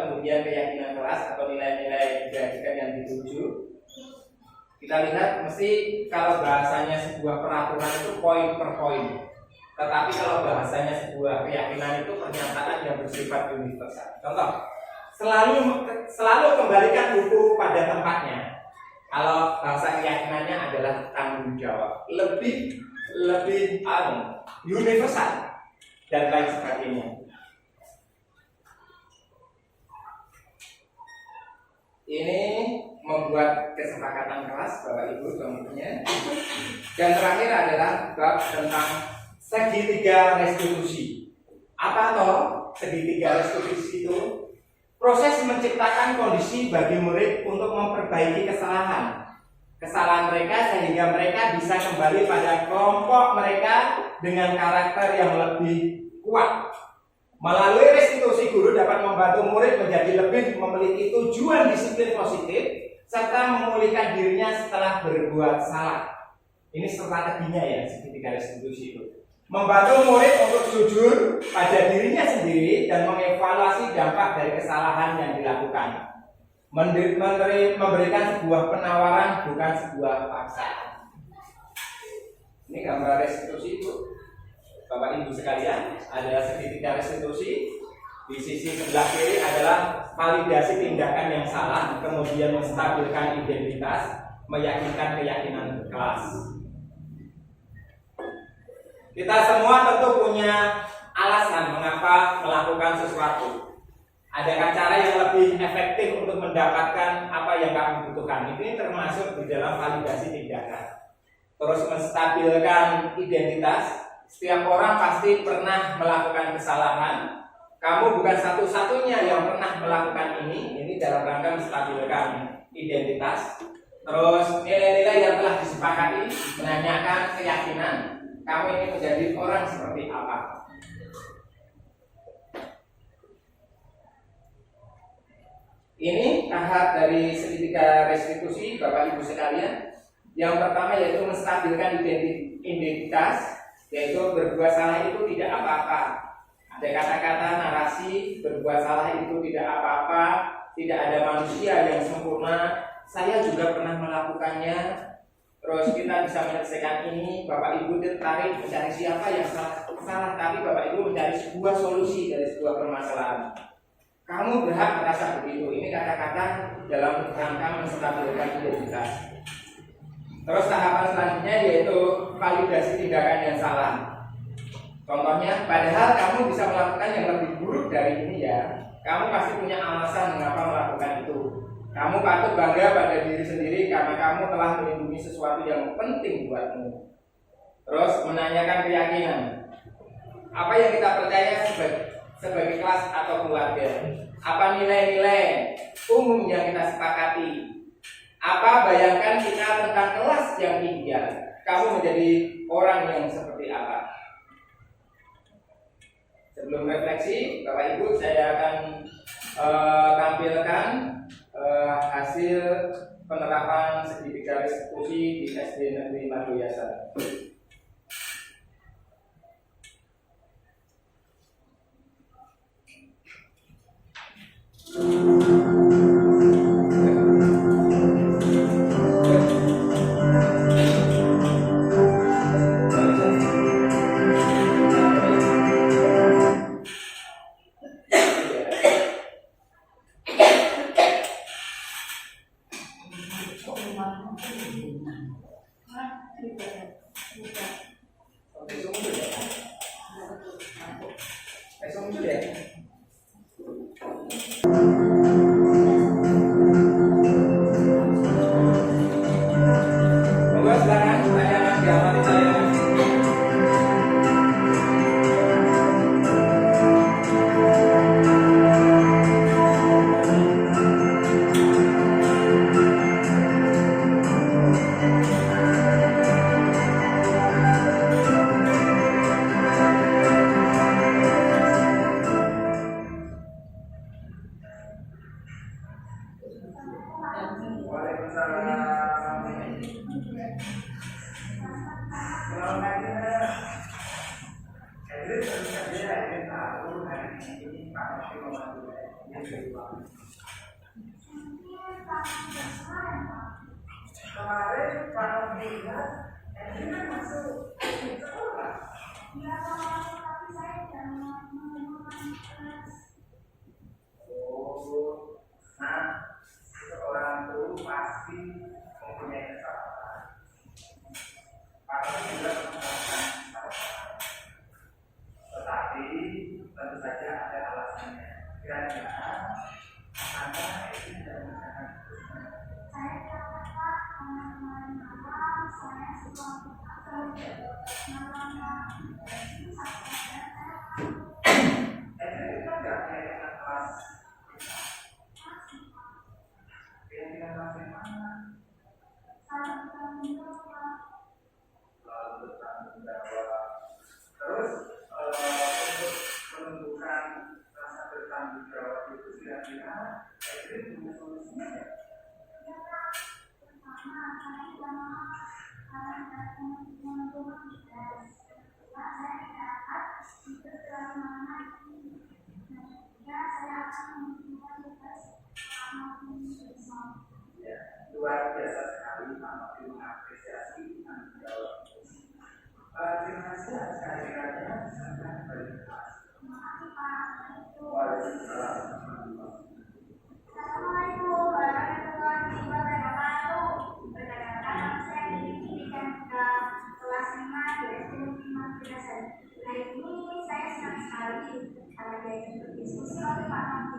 [SPEAKER 1] kemudian keyakinan kelas atau nilai-nilai kebajikan yang dituju. Kita lihat mesti kalau bahasanya sebuah peraturan itu poin per poin. Tetapi kalau bahasanya sebuah keyakinan itu pernyataan yang bersifat universal. Contoh, selalu kembalikan buku pada tempatnya. Kalau bahasa keyakinannya adalah tanggung jawab, lebih universal dan lain sebagainya. Ini membuat kesepakatan kelas Bapak Ibu semuanya. Dan terakhir adalah bab tentang segitiga restitusi. Apa toh segitiga restitusi itu? Proses menciptakan kondisi bagi murid untuk memperbaiki kesalahan mereka sehingga mereka bisa kembali pada kelompok mereka dengan karakter yang lebih kuat. Melalui restitusi, guru dapat membantu murid menjadi lebih memiliki tujuan disiplin positif serta memulihkan dirinya setelah berbuat salah. Ini strateginya ya, segitiga restitusi itu. membantu murid untuk jujur pada dirinya sendiri dan mengevaluasi dampak dari kesalahan yang dilakukan. Memberikan sebuah penawaran bukan sebuah paksaan. Ini gambar restitusi itu, Bapak Ibu sekalian, ada segitiga restitusi. Di sisi sebelah kiri adalah validasi tindakan yang salah, kemudian menstabilkan identitas, meyakinkan keyakinan kelas. Kita semua tentu punya alasan mengapa melakukan sesuatu. Adakah cara yang lebih efektif untuk mendapatkan apa yang kamu butuhkan? Ini termasuk di dalam validasi tindakan. Terus menstabilkan identitas. Setiap orang pasti pernah melakukan kesalahan. Kamu bukan satu-satunya yang pernah melakukan ini. Ini dalam rangka menstabilkan identitas. Terus nilai-nilai yang telah disepakati, menanyakan keyakinan kamu ini menjadi orang seperti apa. Ini tahap dari segitiga restitusi, Bapak Ibu sekalian. Yang pertama yaitu menstabilkan identitas, yaitu berbuat salah itu tidak apa-apa. Ada kata-kata narasi berbuat salah itu tidak apa-apa, tidak ada manusia yang sempurna. Saya juga pernah melakukannya. Terus kita bisa menyelesaikan ini. Bapak Ibu tertarik mencari siapa yang salah, tapi Bapak Ibu mencari sebuah solusi dari sebuah permasalahan. Kamu berhak merasa begitu. Ini kata-kata dalam rangka menstabilkan identitas. Terus tahapan selanjutnya yaitu validasi tindakan yang salah. Contohnya, padahal kamu bisa melakukan yang lebih buruk dari ini ya. Kamu pasti punya alasan mengapa melakukan itu. Kamu patut bangga pada diri sendiri karena kamu telah melindungi sesuatu yang penting buatmu. Terus menanyakan keyakinan. Apa yang kita percaya sebagai kelas atau keluarga? Apa nilai-nilai umum yang kita sepakati? Apa bayangkan kita tentang kelas yang ideal? Kamu menjadi orang yang seperti apa? Sebelum refleksi, Bapak Ibu, saya akan tampilkan hasil penerapan segitiga restitusi di SD Negeri Margoyasan.
[SPEAKER 3] Kemarin kalau dilihat, ini kan masuk sekolah. Oh, nah, seorang guru pasti mempunyai kesalahan. Pasti juga mengatakan kesalahan. Tetapi tentu saja ada alasannya. Kira-kira Anda itu tidak mengatakan terus untuk menentukan rasa bertanggung jawab itu kira-kira itu punya solusinya ya?
[SPEAKER 1] Terima kasih atas kehadirannya. Silakan kembali ke kelas. Waalaikumsalam.
[SPEAKER 2] Assalamualaikum warahmatullahi wabarakatuh. Perkenalkan nama saya Dini Cantika, kelas 5 di SD Negeri Madrasah. Hari ini saya senang sekali karena diajak berdiskusi oleh Pak Nafi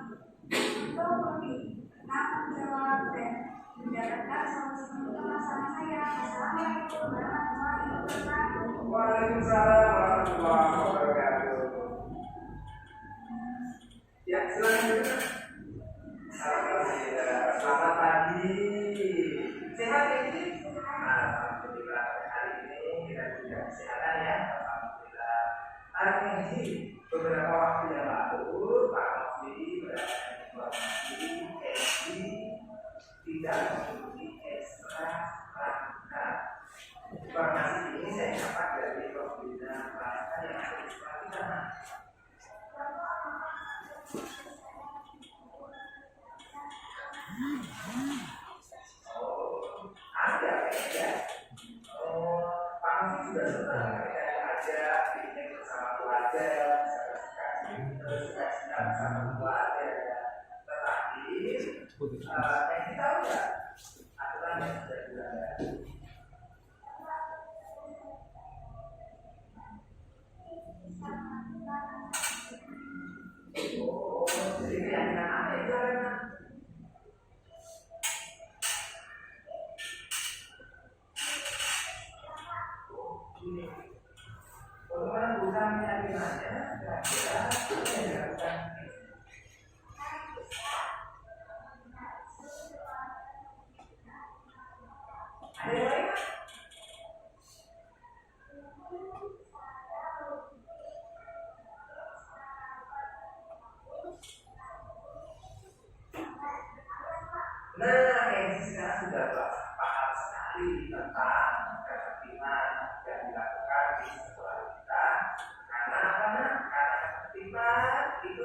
[SPEAKER 2] untuk lebih menjawab dan mendapatkan solusi untuk masalah saya. Assalamualaikum warahmatullahi wabarakatuh.
[SPEAKER 1] Waalaikumsalam warahmatullahi wabarakatuh. Ya, silakan. Selamat pagi. Sehat ya, Ci? Alhamdulillah. Hari ini kita punya kesehatan ya. Alhamdulillah. Kenji, beberapa waktu yang lalu Pak Novi mendapatkan informasi Kenji tidak memiliki ekstra rangka. Informasi ini saya dapat dari pembina rangka yang ada di sekolah kita. Ada ya. Pak Novi juga senang ketika ada piknik bersama keluarga, suka bersama keluarga. Tetapi yang kita tahu nggak aturan yang sudah dilanggar. Jadi keyakinan apa itu karena orang bukan keyakinannya, kira-kira apa yang dilakukan? Ada yang lain? Nah, yang sekarang sudah paham sekali tentang ketertiban yang dilakukan di sekolah kita. Karena apa? Karena ketertiban itu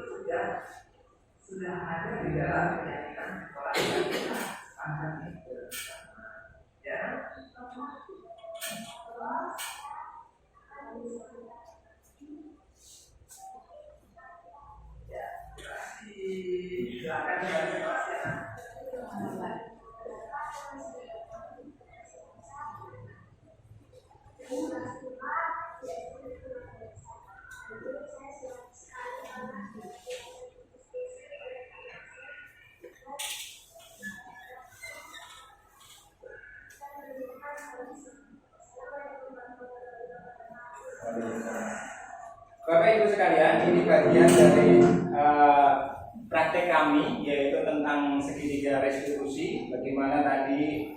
[SPEAKER 1] sudah ada di dalam keyakinan sekolah kita. Akan itu bersama. Ya. Ya, terima kasih. Silakan kembali ke kelas ya. Bapak Ibu sekalian, ini bagian dari praktek kami, yaitu tentang segitiga restitusi. Bagaimana tadi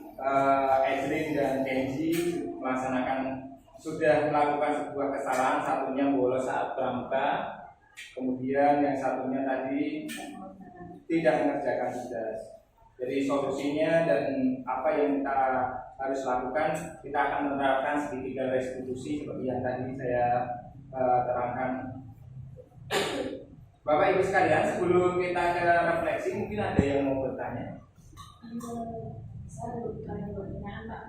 [SPEAKER 1] Edrin dan Kenji sudah melakukan sebuah kesalahan, satunya bolos saat pramuka, kemudian yang satunya tadi tidak mengerjakan tugas. Jadi solusinya dan apa yang kita harus lakukan, kita akan menerapkan segitiga restitusi seperti yang tadi saya terangkan. Bapak Ibu sekalian, sebelum kita ke refleksi, mungkin ada yang mau bertanya?
[SPEAKER 4] Saya bertanya pertanyaan, Pak.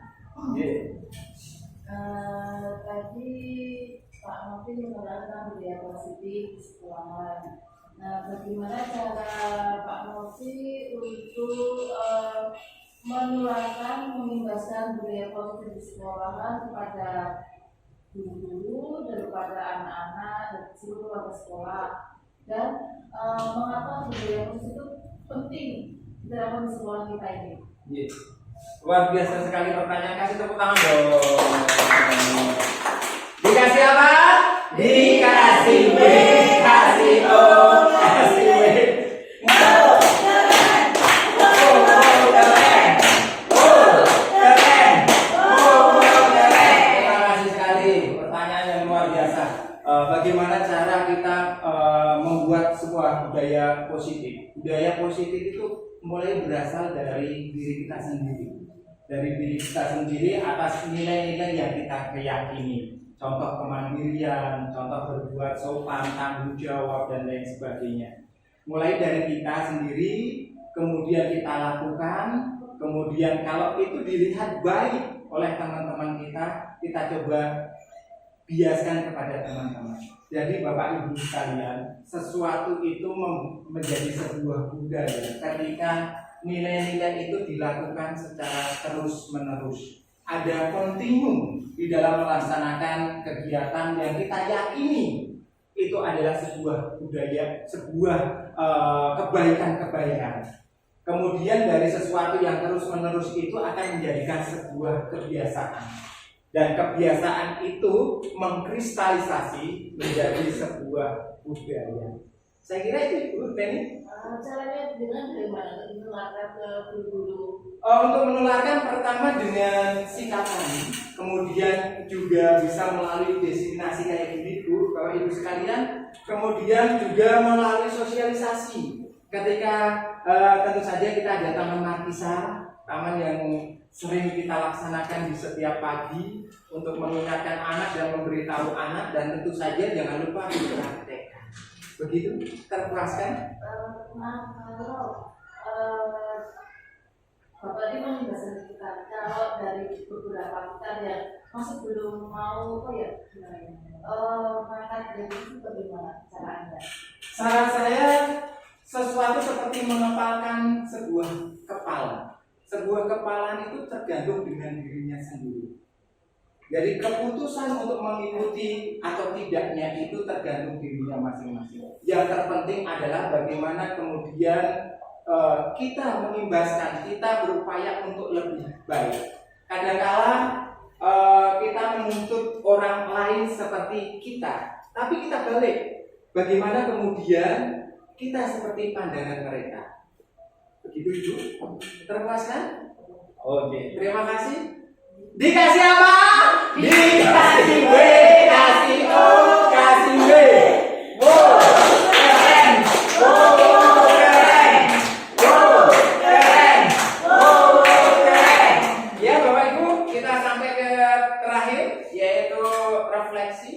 [SPEAKER 4] Tadi Pak Novi menerangkan budaya positif di sekolahan. Nah, bagaimana cara Pak Novi untuk menularkan, mengimbaskan budaya positif di sekolahan kepada guru-guru, kepada anak-anak dan seluruh warga sekolah, dan mengapa budaya positif itu penting dalam sekolah kita ini?
[SPEAKER 1] Luar biasa sekali pertanyaan, kasih tepuk tangan dong. Dikasih apa? Dikasih W, kasih O, kasih W. Bagaimana cara kita membuat sebuah budaya positif? Budaya positif itu mulai berasal dari diri kita sendiri. Dari diri kita sendiri atas nilai-nilai yang kita yakini. Contoh kemandirian, contoh berbuat sopan, tanggung jawab, dan lain sebagainya. Mulai dari kita sendiri, kemudian kita lakukan, kemudian kalau itu dilihat baik oleh teman-teman kita coba biaskan kepada teman-teman. Jadi Bapak Ibu sekalian, sesuatu itu menjadi sebuah budaya ketika nilai-nilai itu dilakukan secara terus-menerus. Ada kontinu di dalam melaksanakan kegiatan yang kita yakini itu adalah sebuah budaya, sebuah kebaikan-kebaikan. Kemudian dari sesuatu yang terus-menerus itu akan menjadikan sebuah kebiasaan. Dan kebiasaan itu mengkristalisasi menjadi sebuah budaya. Saya kira itu Ibu Penny.
[SPEAKER 4] Caranya dengan bagaimana menularkan ke guru-guru?
[SPEAKER 1] Untuk menularkan pertama dengan sikapan, kemudian juga bisa melalui destinasi kayak gini Bu, Bapak Ibu sekalian, kemudian juga melalui sosialisasi. Ketika tentu saja kita ada taman markisa, taman yang sering kita laksanakan di setiap pagi untuk mengingatkan anak dan memberitahu anak, dan tentu saja jangan lupa dipraktekkan. Begitu, terpuaskan?
[SPEAKER 4] Kalau Bapak ini membahas kita, kalau dari beberapa kita yang masih belum mau mengangkat diri itu bagaimana cara Anda?
[SPEAKER 1] Saran saya sesuatu seperti mengepalkan sebuah kepala. Sebuah kepala itu tergantung dengan dirinya sendiri. Jadi keputusan untuk mengikuti atau tidaknya itu tergantung dirinya masing-masing. Yang terpenting adalah bagaimana kemudian kita mengimbaskan, kita berupaya untuk lebih baik. Kadang-kala kita menuntut orang lain seperti kita, tapi kita balik. Bagaimana kemudian kita seperti pandangan mereka. Begitu Ibu? Terpuaskan? Oke, terima kasih. Dikasih apa? Dikasih W, kasih O, kasih W. Wow, keren. Wow, keren. Wow, keren. Wow, keren. Ya Bapak Ibu, kita sampai ke terakhir, yaitu refleksi.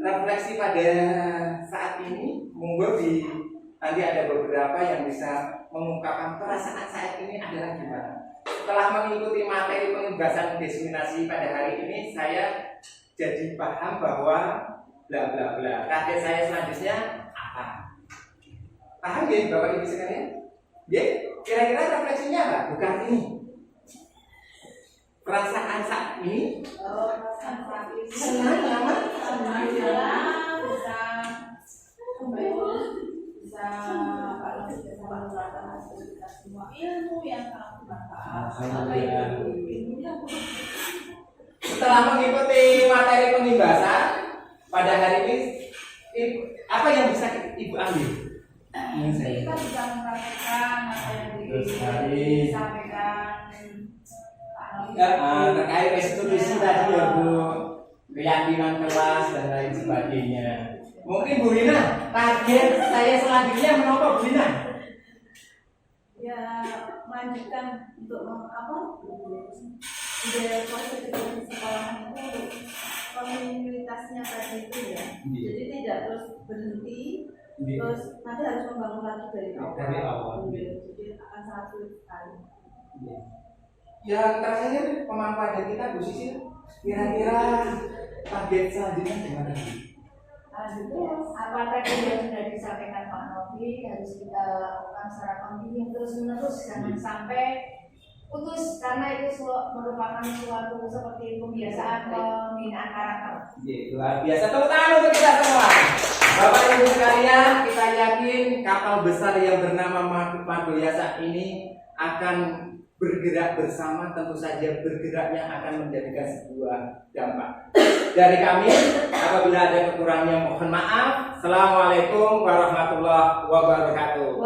[SPEAKER 1] Refleksi pada saat ini, monggo nanti ada beberapa yang bisa mengungkapkan perasaan saat ini adalah gimana. Setelah mengikuti materi pengembasan diskriminasi pada hari ini, saya jadi paham bahwa bla bla bla. Target saya selanjutnya apa? Paham ya Bapak Ibu sekalian? Ya, kira-kira refleksinya apa? Bukan ini. Perasaan saat ini
[SPEAKER 4] Perasaan saat ini
[SPEAKER 1] senang, nyaman,
[SPEAKER 4] bisa menularkan hasil kita semua ilmu yang sangat bermanfaat.
[SPEAKER 1] Setelah mengikuti materi pengimbasan pada hari ini, apa yang bisa Ibu ambil?
[SPEAKER 4] Kita bisa mempraktekkan apa yang disampaikan
[SPEAKER 1] terkait restitusi tadi ya Bu, keyakinan kelas dan lain sebagainya. Mungkin Bu Rina, target saya selanjutnya menapa Bu Rina?
[SPEAKER 4] Ya, melanjutkan untuk budaya positif di sekolahan itu komunitasnya tadi itu ya. Jadi tidak terus berhenti, terus nanti harus membangun lagi dari awal. Jadi akan sangat sulit sekali.
[SPEAKER 1] Yang terakhir pemanfaatan kita Bu Sisil, kira-kira target selanjutnya gimana?
[SPEAKER 4] Apa tadi yang sudah disampaikan Pak Novi harus kita lakukan secara kontinu terus-menerus, jangan sampai putus, karena itu merupakan suatu seperti pembiasaan pembinaan karakter.
[SPEAKER 1] Luar biasa, tepuk tangan untuk kita semua. Bapak Ibu sekalian, kita yakin kapal besar yang bernama Madoyasa ini akan bergerak bersama, tentu saja bergeraknya akan menjadikan sebuah dampak. Dari kami, apabila ada kekurangannya mohon maaf. Assalamualaikum warahmatullahi wabarakatuh.